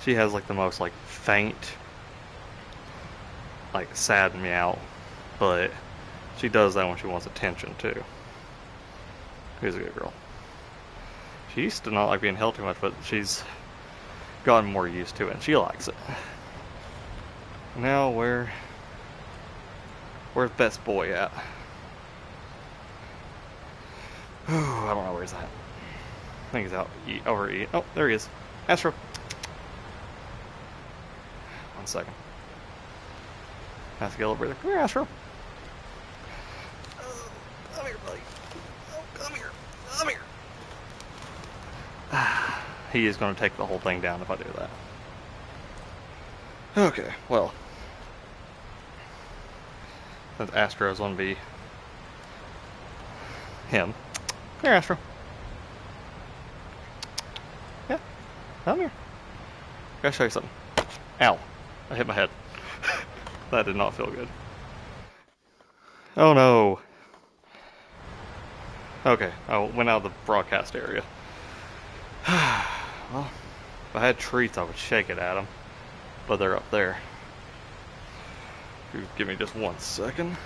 She has like the most like faint, like sad meow, but she does that when she wants attention too. She's a good girl. She used to not like being held too much, but she's gotten more used to it and she likes it. Now where's Best Boy at? I don't know where he's at. I think he's out over eating. Oh, there he is. Astro. 1 second. I have to get a little breather. Come here, Astro. Oh, come here, buddy. Oh, come here. Come here. he is going to take the whole thing down if I do that. Okay, well, since Astro's going to be him. Here, Astro. Yeah, come here. Gotta show you something. Ow, I hit my head. That did not feel good. Oh no. Okay, I went out of the broadcast area. Well, if I had treats, I would shake it at them, but they're up there. If you give me just 1 second.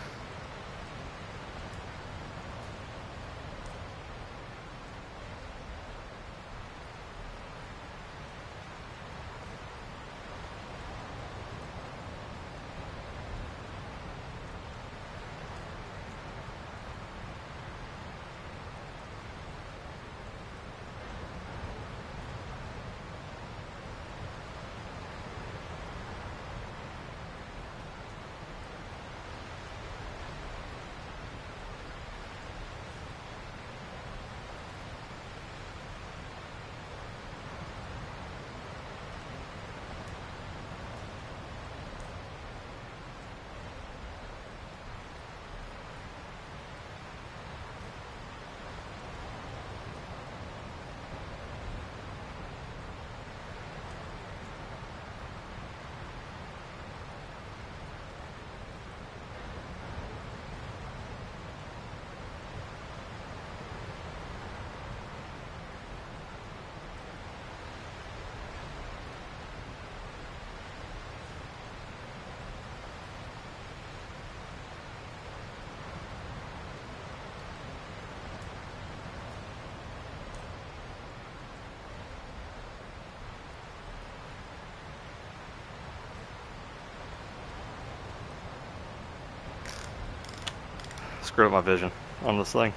Screwed up my vision on this thing.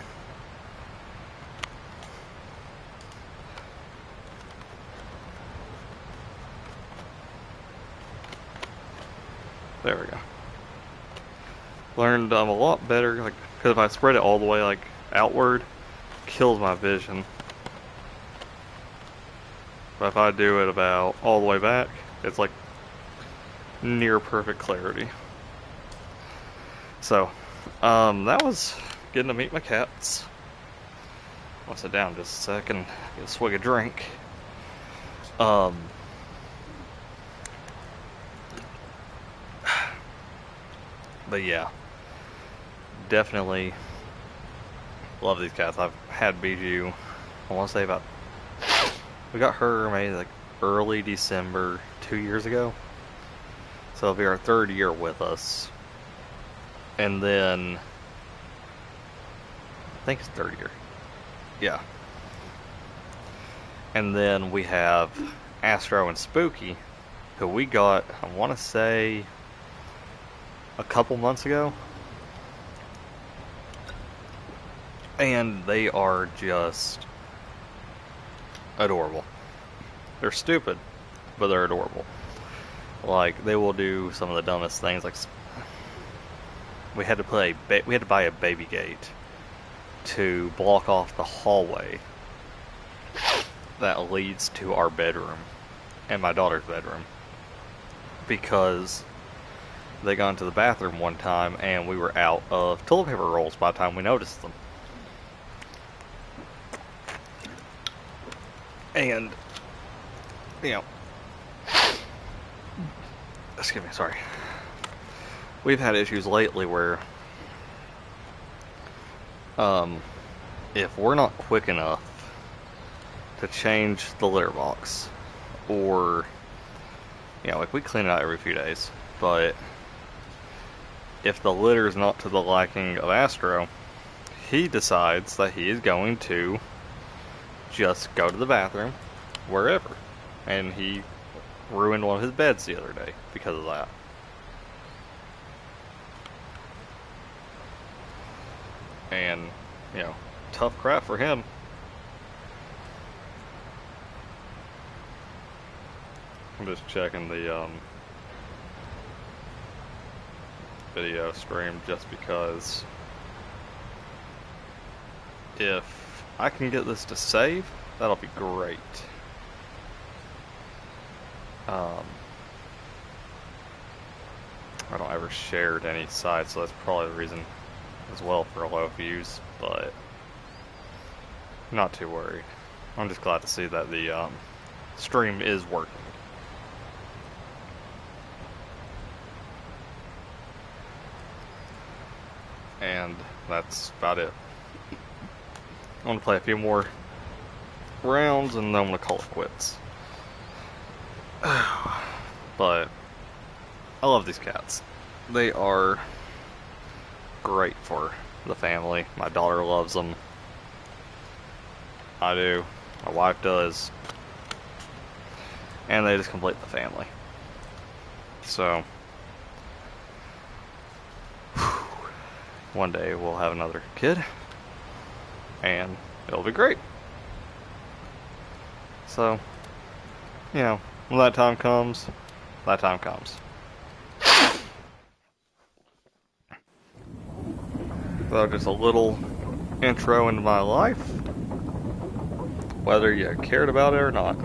There we go. Learned a lot better, like, because if I spread it all the way, like, outward, kills my vision. But if I do it about all the way back, it's like near perfect clarity. So, that was getting to meet my cats. I'll sit down just a second, get a swig of drink. But yeah, definitely love these cats. I've had Bijou, I want to say about, we got her maybe like early December 2 years ago. So it'll be our 3rd year with us. And then, I think it's 3rd year. Yeah. And then we have Astro and Spooky, who we got, I want to say, a couple months ago. And they are just adorable. They're stupid, but they're adorable. Like, they will do some of the dumbest things, like we had to buy a baby gate to block off the hallway that leads to our bedroom and my daughter's bedroom, because they got into the bathroom one time and we were out of toilet paper rolls by the time we noticed them. And, you know, excuse me, sorry. We've had issues lately where, if we're not quick enough to change the litter box, or, you know, like we clean it out every few days, but if the litter is not to the liking of Astro, he decides that he is going to just go to the bathroom, wherever, and he ruined one of his beds the other day because of that. And, you know, tough crap for him. I'm just checking the video stream just because if I can get this to save, that'll be great. Um, I don't ever share to any site, so that's probably the reason as well for low views, but not too worried. I'm just glad to see that the stream is working. And that's about it. I'm going to play a few more rounds and then I'm going to call it quits. But I love these cats. They are great for the family. My daughter loves them. I do. My wife does. And they just complete the family. So, one day we'll have another kid. And it'll be great. So, you know, when that time comes, that time comes. So just a little intro into my life, whether you cared about it or not.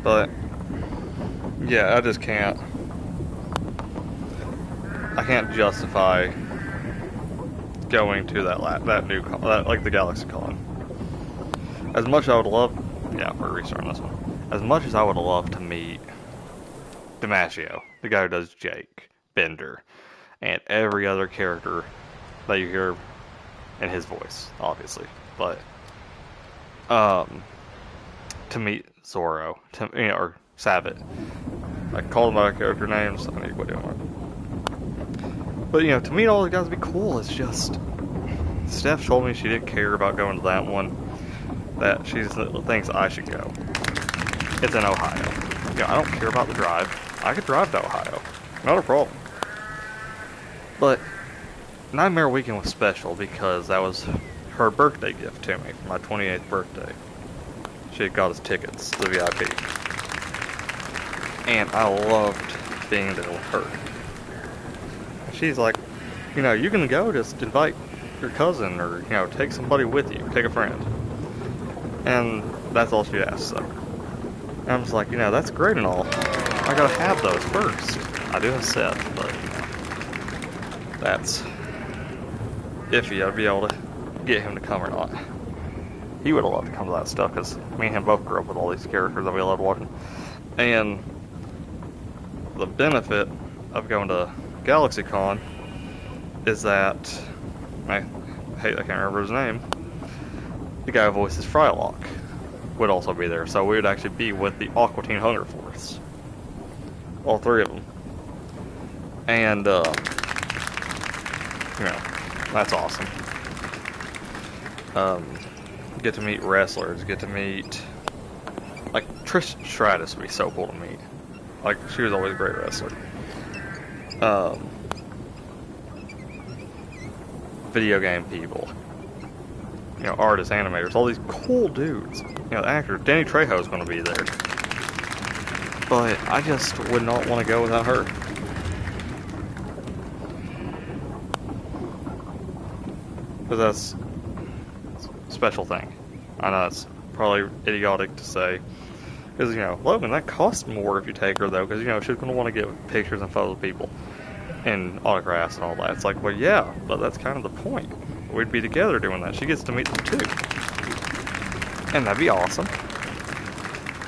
But yeah, I just can't. I can't justify going to that new like the GalaxyCon. As much as I would love, yeah, we're restarting this one. As much as I would love to meet DiMaggio, the guy who does Jake, Bender, and every other character that you hear in his voice, obviously. But to meet Zoro, or Sabat, I call them by character names. I need to quit doing it. But to meet all the guys would be cool. It's just Steph told me she didn't care about going to that one. That she just thinks I should go. It's in Ohio. I don't care about the drive. I could drive to Ohio. Not a problem. But Nightmare Weekend was special because that was her birthday gift to me for my 28th birthday. She had got us tickets to the VIP. And I loved being there with her. She's like, you can go, just invite your cousin or, take somebody with you, take a friend. And that's all she asked, so. And I'm just like, that's great and all. I gotta have those first. I do have Seth, but that's iffy. I'd be able to get him to come or not. He would have loved to come to that stuff because me and him both grew up with all these characters that we loved watching. And the benefit of going to GalaxyCon is that I can't remember his name. The guy who voices Frylock would also be there, so we would actually be with the Aqua Teen Hunger Force, all three of them, and that's awesome. Get to meet wrestlers, get to meet like Trish Stratus would be so cool to meet. Like she was always a great wrestler. Video game people, artists, animators, all these cool dudes. The actors. Danny Trejo's going to be there. But I just would not want to go without her. Because that's a special thing. I know it's probably idiotic to say. Because, Logan, that costs more if you take her, though. Because, she's going to want to get pictures and photos of people. And autographs and all that. It's like, well, yeah, but that's kind of the point. We'd be together doing that. She gets to meet them, too. And that'd be awesome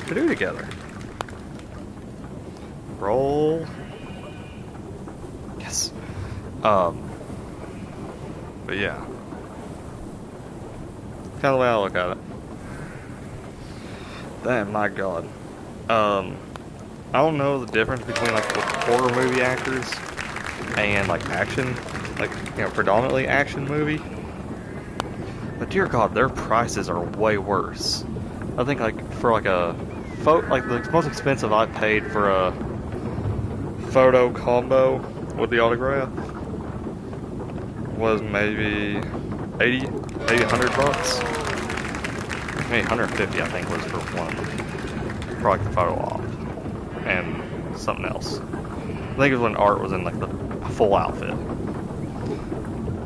to do together. Roll. Yes. But yeah. Kind of the way I look at it. Then, my God. I don't know the difference between like horror movie actors and like action, like predominantly action movie. But dear God, their prices are way worse. I think like for like a like the most expensive I paid for a photo combo with the autograph was maybe 100 bucks. Maybe 150 I think was for one, for like the photo op and something else. I think it was when Art was in like the full outfit.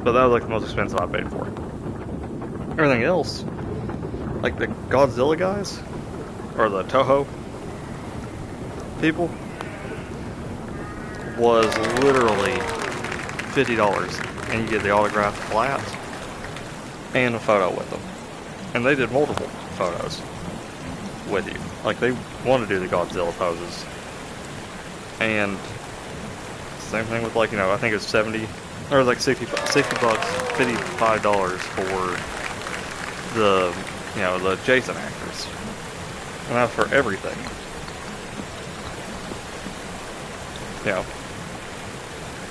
But that was like the most expensive I paid for. Everything else like the Godzilla guys, or the Toho people, was literally $50, and you get the autographed flat and a photo with them. And they did multiple photos with you. Like, they want to do the Godzilla poses. And same thing with, like, you know, I think it's 70 or like 60 bucks, $55 for the, you know, the Jason actors. And that's for everything. You know,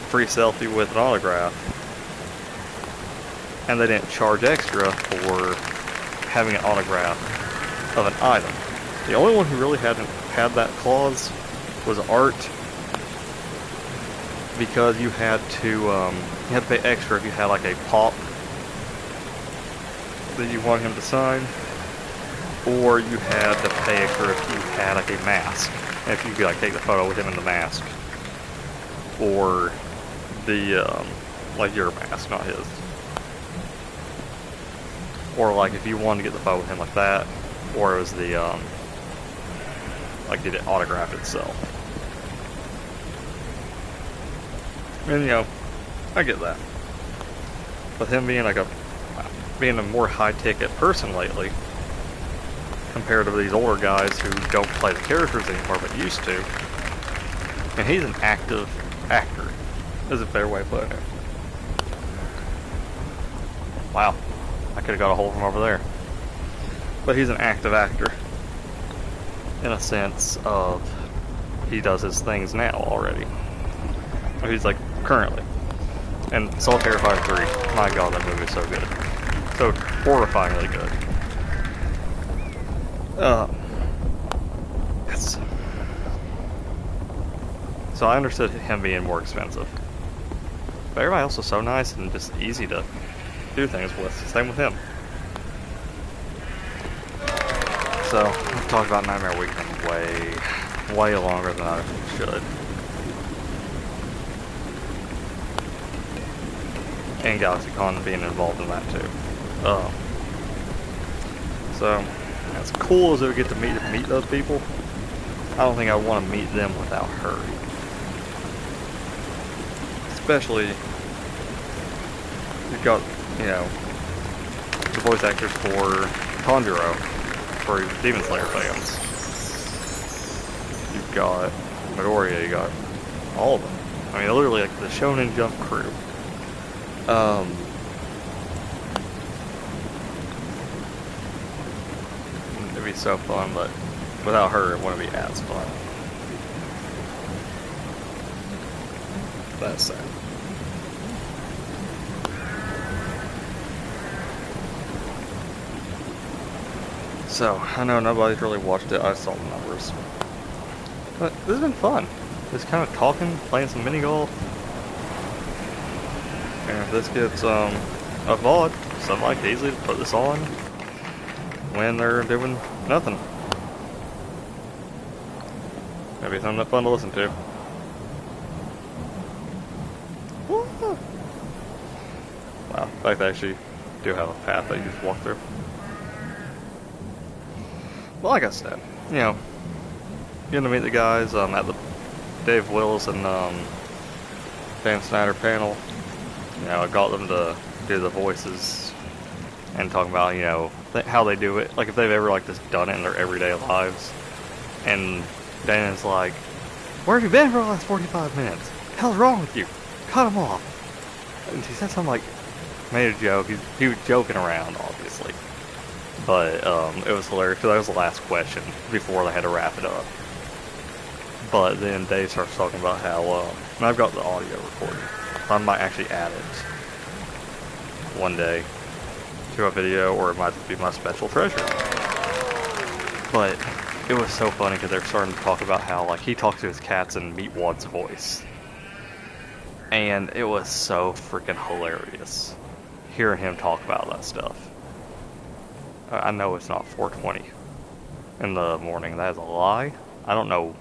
free selfie with an autograph. And they didn't charge extra for having an autograph of an item. The only one who really hadn't had that clause was Art, because you had to pay extra if you had like a pop that you wanted him to sign, or you had to pay extra if you had like a mask, if you could like take the photo with him in the mask, or the like your mask, not his, or like if you wanted to get the photo with him like that, or it was the like the autograph itself. And you know, I get that. With him being like being a more high ticket person lately, compared to these older guys who don't play the characters anymore but used to, and he's an active actor, is a fair way of putting it. Wow, I could have got a hold from over there. But he's an active actor, in a sense of he does his things now already. He's like currently. And saw Terrifier 3. My god, that movie is so good. So horrifyingly good. Yes. So I understood him being more expensive. But everybody else was so nice and just easy to do things with. Same with him. So, I've talked about Nightmare Weekend way longer than I should. And GalaxyCon being involved in that too. So, as cool as it would get to meet those people, I don't think I want to meet them without her. Especially, you've got, you know, the voice actors for Tanjiro, for Demon Slayer fans. You've got Midoriya, you got all of them. I mean, literally like the Shonen Jump crew. It'd be so fun, but without her, it wouldn't be as fun. That's sad. So, I know nobody's really watched it, I saw the numbers. But this has been fun. Just kind of talking, playing some mini golf. And if this gets a VOD, somebody can easily put this on when they're doing nothing. Maybe something that's fun to listen to. Wow, in fact, they actually do have a path that you just walk through. Well, like I said, you know, getting to meet the guys at the Dave Wills and Dan Snyder panel. You know, I got them to do the voices and talk about, you know, how they do it. Like, if they've ever, like, just done it in their everyday lives. And Dan's like, where have you been for the last 45 minutes? What the hell's wrong with you? Cut him off. And he said something like, made a joke. He was joking around, obviously. But it was hilarious because that was the last question before they had to wrap it up. But then Dave starts talking about how, and I've got the audio recorded. I might actually add it one day to a video, or it might be my special treasure. But it was so funny because they're starting to talk about how, like, he talks to his cats in Meatwad's voice. And it was so freaking hilarious hearing him talk about that stuff. I know it's not 4:20 in the morning. That is a lie. I don't know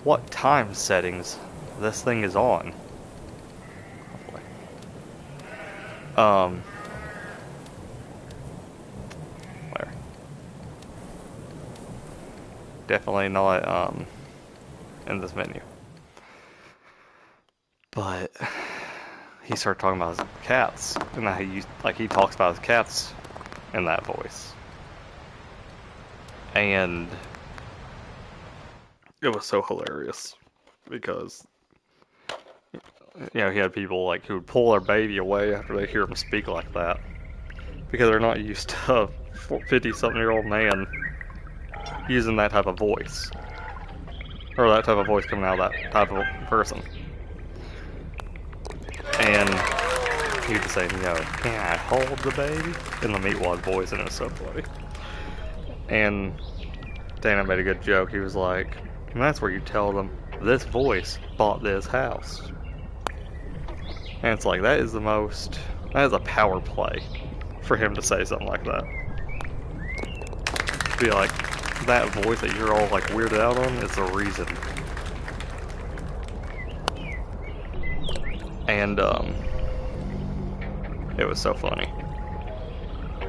what time settings this thing is on. Where? Definitely not in this menu. But he started talking about his cats, and how he talks about his cats in that voice, and it was so hilarious because he had people like who would pull their baby away after they hear him speak like that because they're not used to a 50-something-year-old man using that type of voice, or that type of voice coming out of that type of person. And he would say, can I hold the baby? In the Meatwad voice, and it was so funny. And Dana made a good joke. He was like, and that's where you tell them, this voice bought this house. And it's like, that is a power play for him to say something like that. Be like, that voice that you're all like weirded out on is the reason. And it was so funny.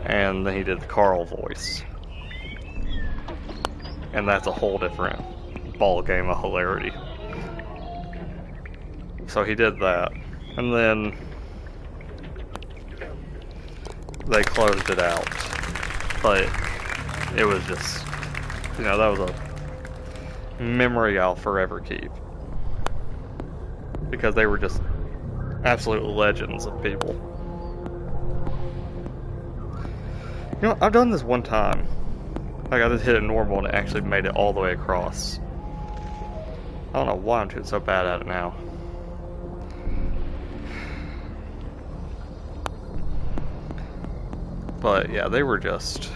And then he did the Carl voice, and that's a whole different ball game of hilarity. So he did that, and then they closed it out. But it was just, that was a memory I'll forever keep, because they were just absolute legends of people. I've done this one time. Like, I just hit it normal and it actually made it all the way across. I don't know why I'm doing so bad at it now. But yeah, they were just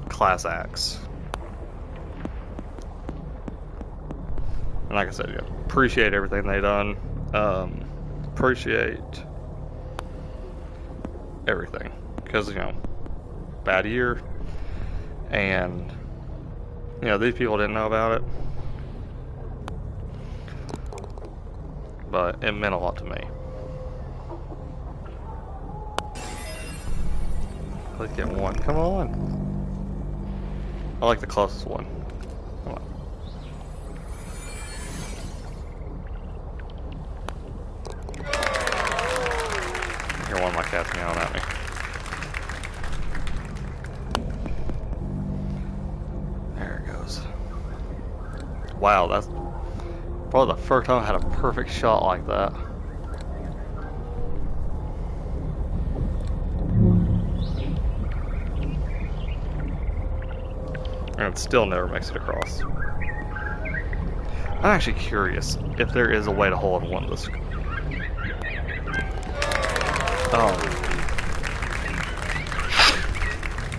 class acts. And like I said, appreciate everything they done. Appreciate everything. Because, bad year. And, these people didn't know about it. But it meant a lot to me. Let's get one. Come on. I like the closest one. Come on. I hear one of my cats meowing at me. There it goes. Wow, that's probably the first time I had a perfect shot like that. And it still never makes it across. I'm actually curious if there is a way to hold one of this.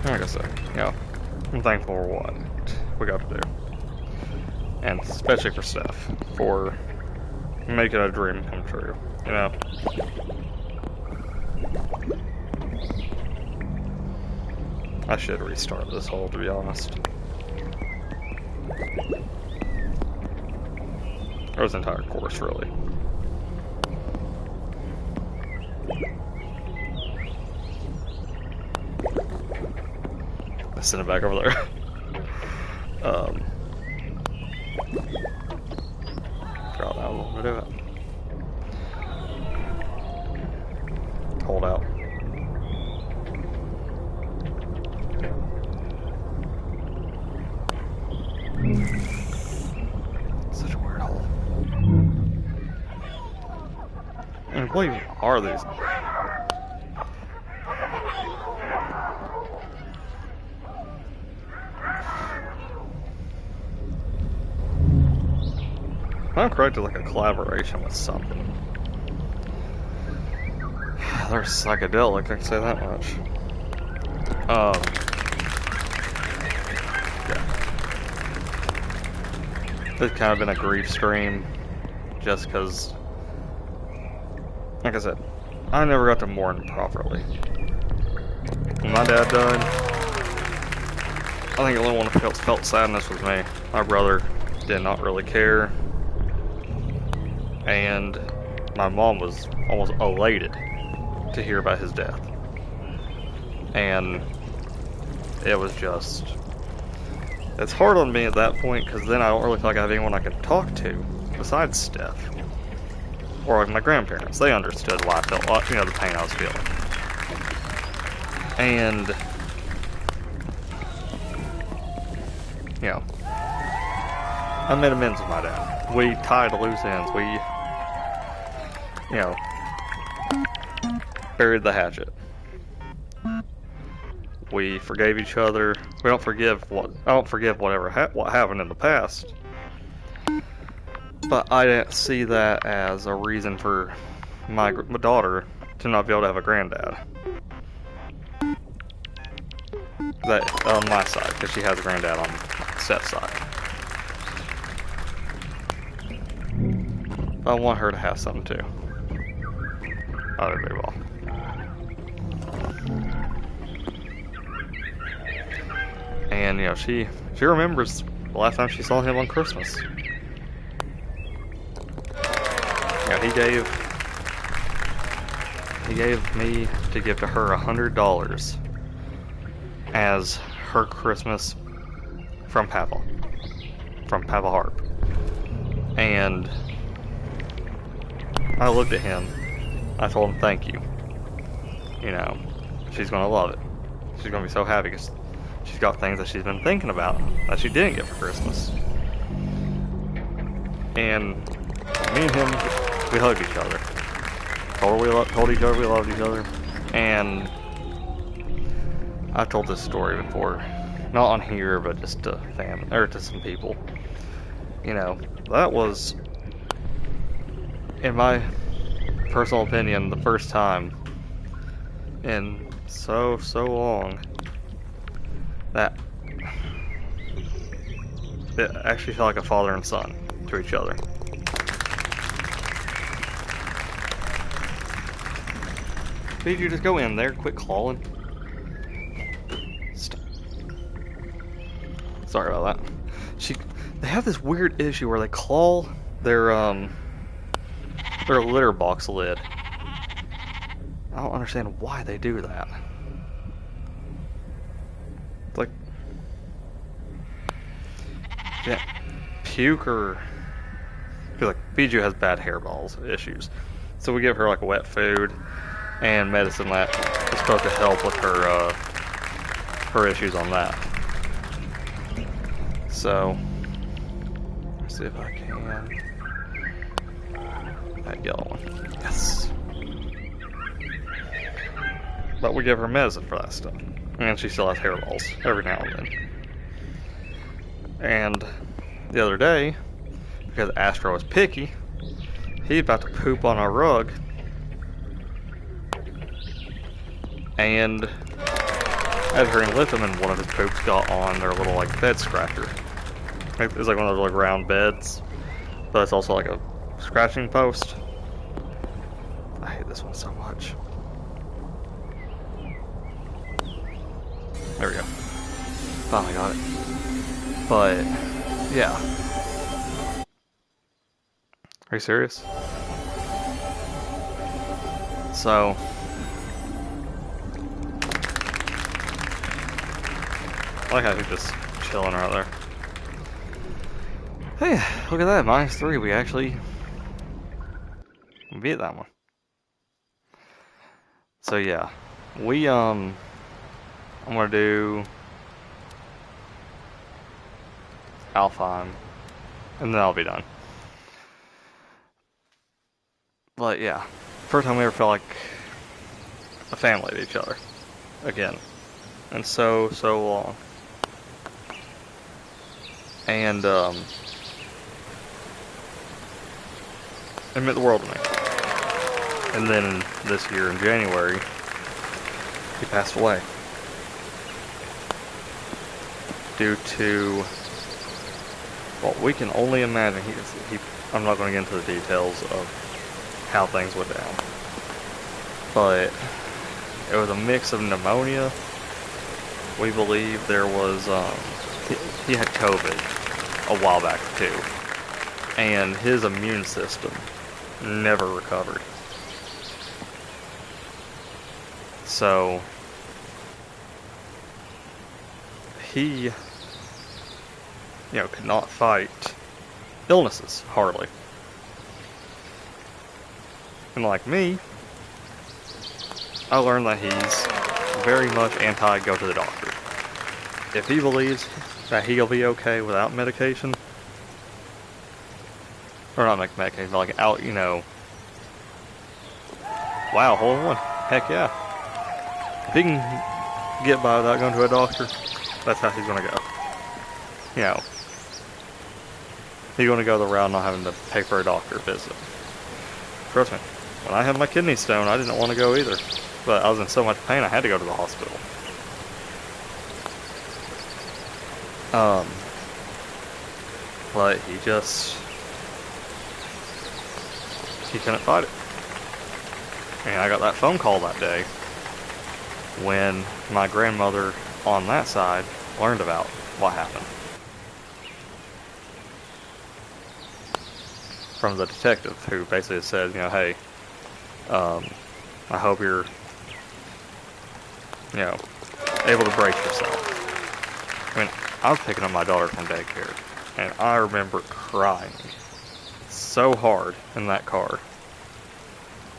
Like I said, I'm thankful for what we got to do. And especially for Steph, for making a dream come true, I should restart this hole, to be honest. Or this entire course, really. Let's send it back over there. Forgot how long to do it. Hold out. Such a weird hole. And what even are these? I'm correct, like a collaboration with something. They're psychedelic, I can say that much. Yeah. It's kind of been a grief stream, just because, like I said, I never got to mourn properly. When my dad died, I think the only one who felt sadness was me. My brother did not really care. And my mom was almost elated to hear about his death. And it was just, it's hard on me at that point because then I don't really feel like I have anyone I can talk to besides Steph or like my grandparents. They understood why I felt, you know, the pain I was feeling, and you know, I made amends with my dad. We tied loose ends. We, you know, buried the hatchet. We forgave each other. We don't forgive I don't forgive whatever what happened in the past. But I didn't see that as a reason for my daughter to not be able to have a granddad. That on my side, because she has a granddad on Steph's side. I want her to have something too. I did very well. And you know, she remembers the last time she saw him on Christmas. Yeah, he gave me to give to her $100 as her Christmas from Papa Harp. And I looked at him. I told him thank you. You know, she's gonna love it. She's gonna be so happy because she's got things that she's been thinking about that she didn't get for Christmas. And me and him, we hugged each other. Told each other we loved each other. And I've told this story before, not on here, but just to family or to some people. You know, that was, in my personal opinion, the first time in so long that it actually felt like a father and son to each other. Did you just go in there? Quit calling. Stop. Sorry about that. They have this weird issue where they call their litter box lid. I don't understand why they do that. It's like, yeah, puke or I feel like Bijou has bad hairballs issues, so we give her like wet food and medicine that is supposed to help with her issues on that. So let's see if I can. That yellow one, yes. But we give her medicine for that stuff, and she still has hairballs every now and then. And the other day, because Astro was picky, he's about to poop on our rug, and I had her lift him, and one of his poops got on their little like bed scratcher. It's like one of those like round beds, but it's also like a scratching post. I hate this one so much. There we go. Finally got it. But yeah. Are you serious? So I like how he's just chilling right there. Hey, look at that, -3. We actually beat that one. So yeah, I'm gonna do Alfheim, and then I'll be done. But yeah, first time we ever felt like a family to each other again, and so long. And it meant the world to me. And then this year in January, he passed away due to, well, we can only imagine. I'm not going to get into the details of how things went down, but it was a mix of pneumonia. We believe there was he had COVID a while back too, and his immune system never recovered. So he could not fight illnesses, hardly. And like me, I learned that he's very much anti-go to the doctor. If he believes that he'll be okay without medication, or not medication, but like out, wow, hole in one. Heck yeah. If he can get by without going to a doctor, that's how he's gonna go. He's gonna go the route of not having to pay for a doctor visit. Trust me, when I had my kidney stone, I didn't want to go either. But I was in so much pain, I had to go to the hospital. But he couldn't fight it. And I got that phone call that day when my grandmother on that side learned about what happened. From the detective who basically said, hey, I hope you're, able to brace yourself. I mean, I was picking up my daughter from daycare, and I remember crying so hard in that car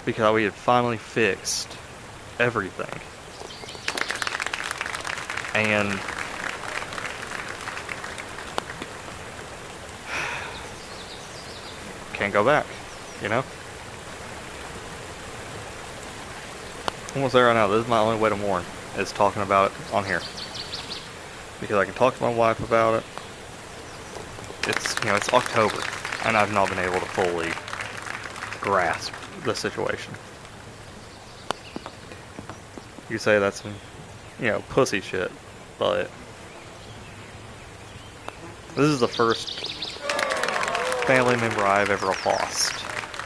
because we had finally fixed everything. And can't go back, Almost there right now. This is my only way to mourn, is talking about it on here. Because I can talk to my wife about it. It's October, and I've not been able to fully grasp the situation. You say that's some, pussy shit, but this is the first family member I've ever lost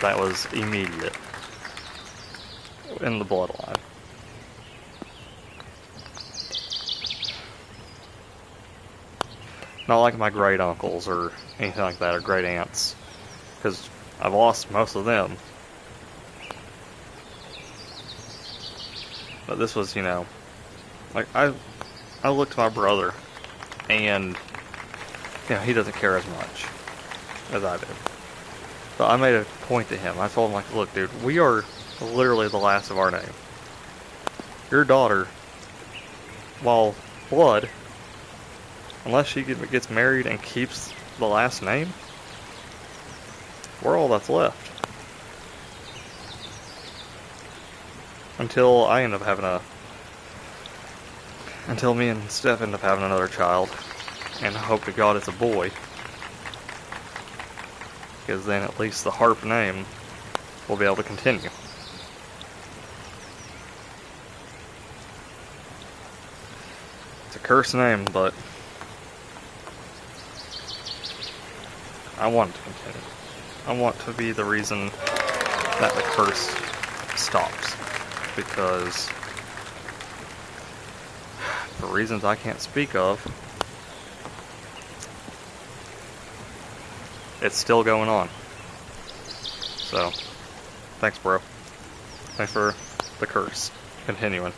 that was immediate in the bloodline. Not like my great uncles or anything like that, or great aunts, because I've lost most of them. But this was, like I looked to my brother, and he doesn't care as much as I did. But I made a point to him. I told him, like, look, dude, we are literally the last of our name. Your daughter, while blood, unless she gets married and keeps the last name, we're all that's left. Until me and Steph end up having another child, and I hope to God it's a boy, because then at least the Harp name will be able to continue. It's a cursed name, but I want it to continue. I want to be the reason that the curse stops, because for reasons I can't speak of, it's still going on. So, thanks, bro. Thanks for the curse continuing.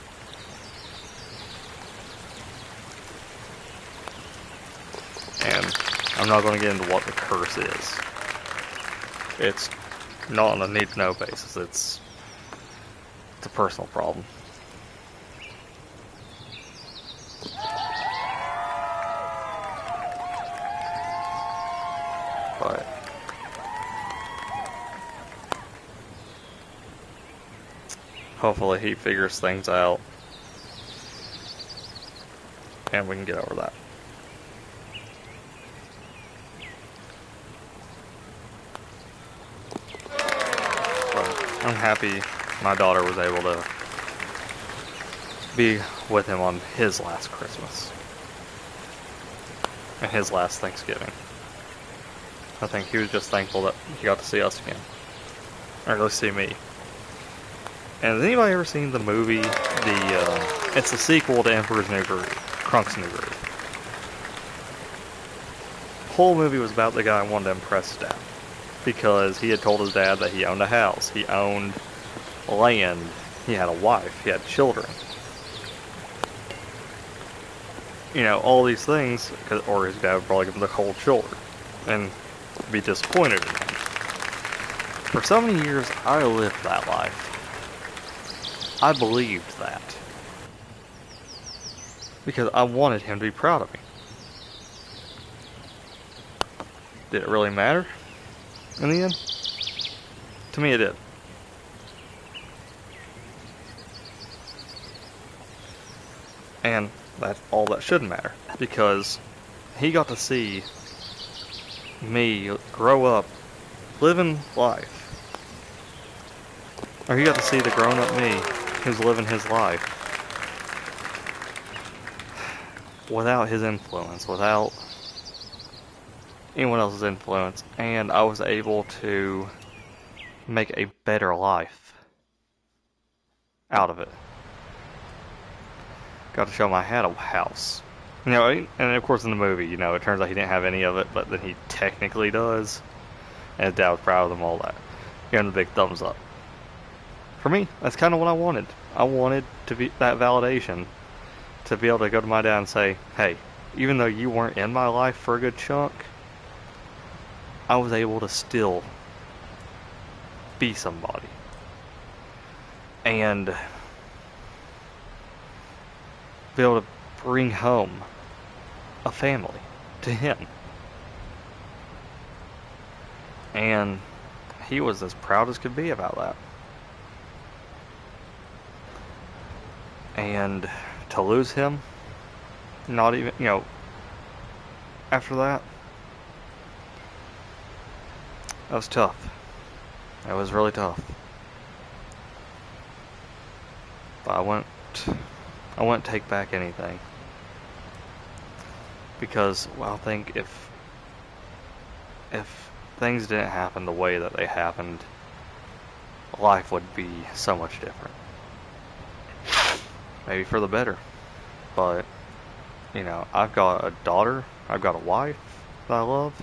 And I'm not going to get into what the curse is. It's not on a need-to-know basis. It's a personal problem. But hopefully he figures things out and we can get over that. But I'm happy my daughter was able to be with him on his last Christmas and his last Thanksgiving. I think he was just thankful that he got to see us again. Or at least see me. And has anybody ever seen the movie, it's the sequel to Emperor's New Groove, Krunk's New Groove. The whole movie was about the guy who wanted to impress his dad. Because he had told his dad that he owned a house, he owned land, he had a wife, he had children. you know, all these things, or his dad would probably give him the cold shoulder and be disappointed in him. For so many years, I lived that life. I believed that. Because I wanted him to be proud of me. Did it really matter in the end? To me, it did. And that's all that should matter. Because he got to see me grow up, living life. Or he got to see the grown-up me who's living his life without his influence, without anyone else's influence, and I was able to make a better life out of it. Got to show him I had a house. You know, and of course in the movie, you know, it turns out he didn't have any of it, but then he technically does. And his dad was proud of him, all that. Gave him the big thumbs up. For me, that's kind of what I wanted. I wanted to be that validation. To be able to go to my dad and say, hey, even though you weren't in my life for a good chunk, I was able to still be somebody. And be able to bring home a family to him. And he was as proud as could be about that. And to lose him, not even, you know, after that, that was tough. That was really tough. But I wouldn't take back anything. Because, well, I think if things didn't happen the way that they happened, life would be so much different. Maybe for the better. But, you know, I've got a daughter, I've got a wife that I love.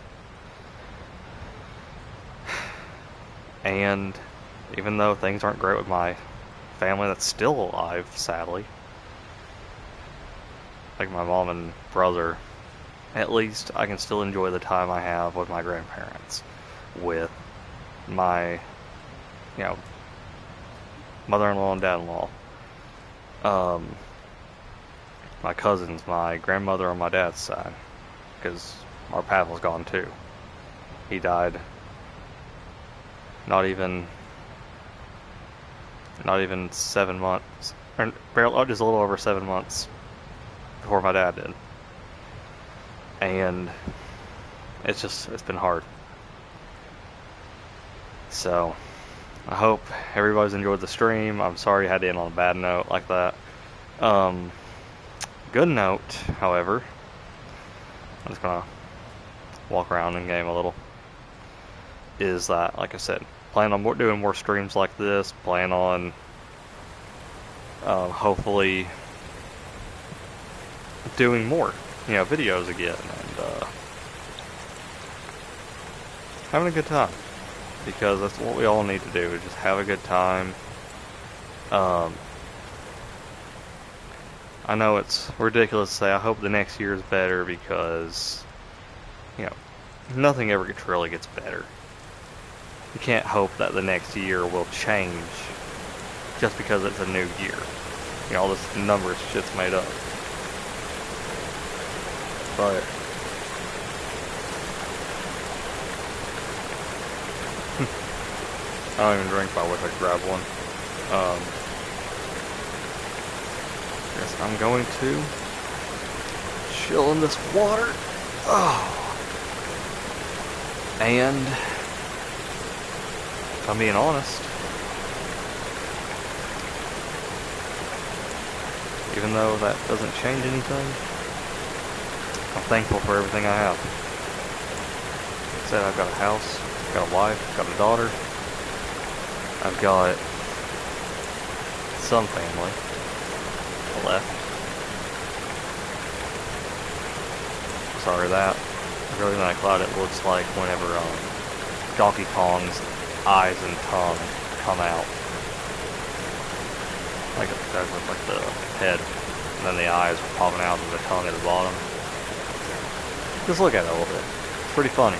And even though things aren't great with my family that's still alive, sadly, like my mom and brother, at least I can still enjoy the time I have with my grandparents, with my, you know, mother-in-law and dad-in-law, my cousins, my grandmother on my dad's side, because our Pavel's gone too. He died not even 7 months, or barely, just a little over 7 months before my dad did. And it's been hard. So I hope everybody's enjoyed the stream. I'm sorry I had to end on a bad note like that. Good note, however, I'm just gonna walk around in game a little, is that, like I said, plan on doing more streams like this, plan on hopefully doing more, you know, videos again, and having a good time, because that's what we all need to do, is just have a good time. I know it's ridiculous to say I hope the next year is better, because, you know, nothing ever really gets better. You can't hope that the next year will change just because it's a new year. You know, all this numbers shit's made up. But I don't even drink, but I wish I could grab one. Yes, I'm going to chill in this water. Oh. And if I'm being honest, even though that doesn't change anything, I'm thankful for everything I have. Like I said, I've got a house, I've got a wife, I've got a daughter, I've got some family left. Sorry that. I really like what it looks like whenever Donkey Kong's eyes and tongue come out. Like it does with like the head and and then the eyes were popping out of the tongue at the bottom. Just look at it a little bit. It's pretty funny.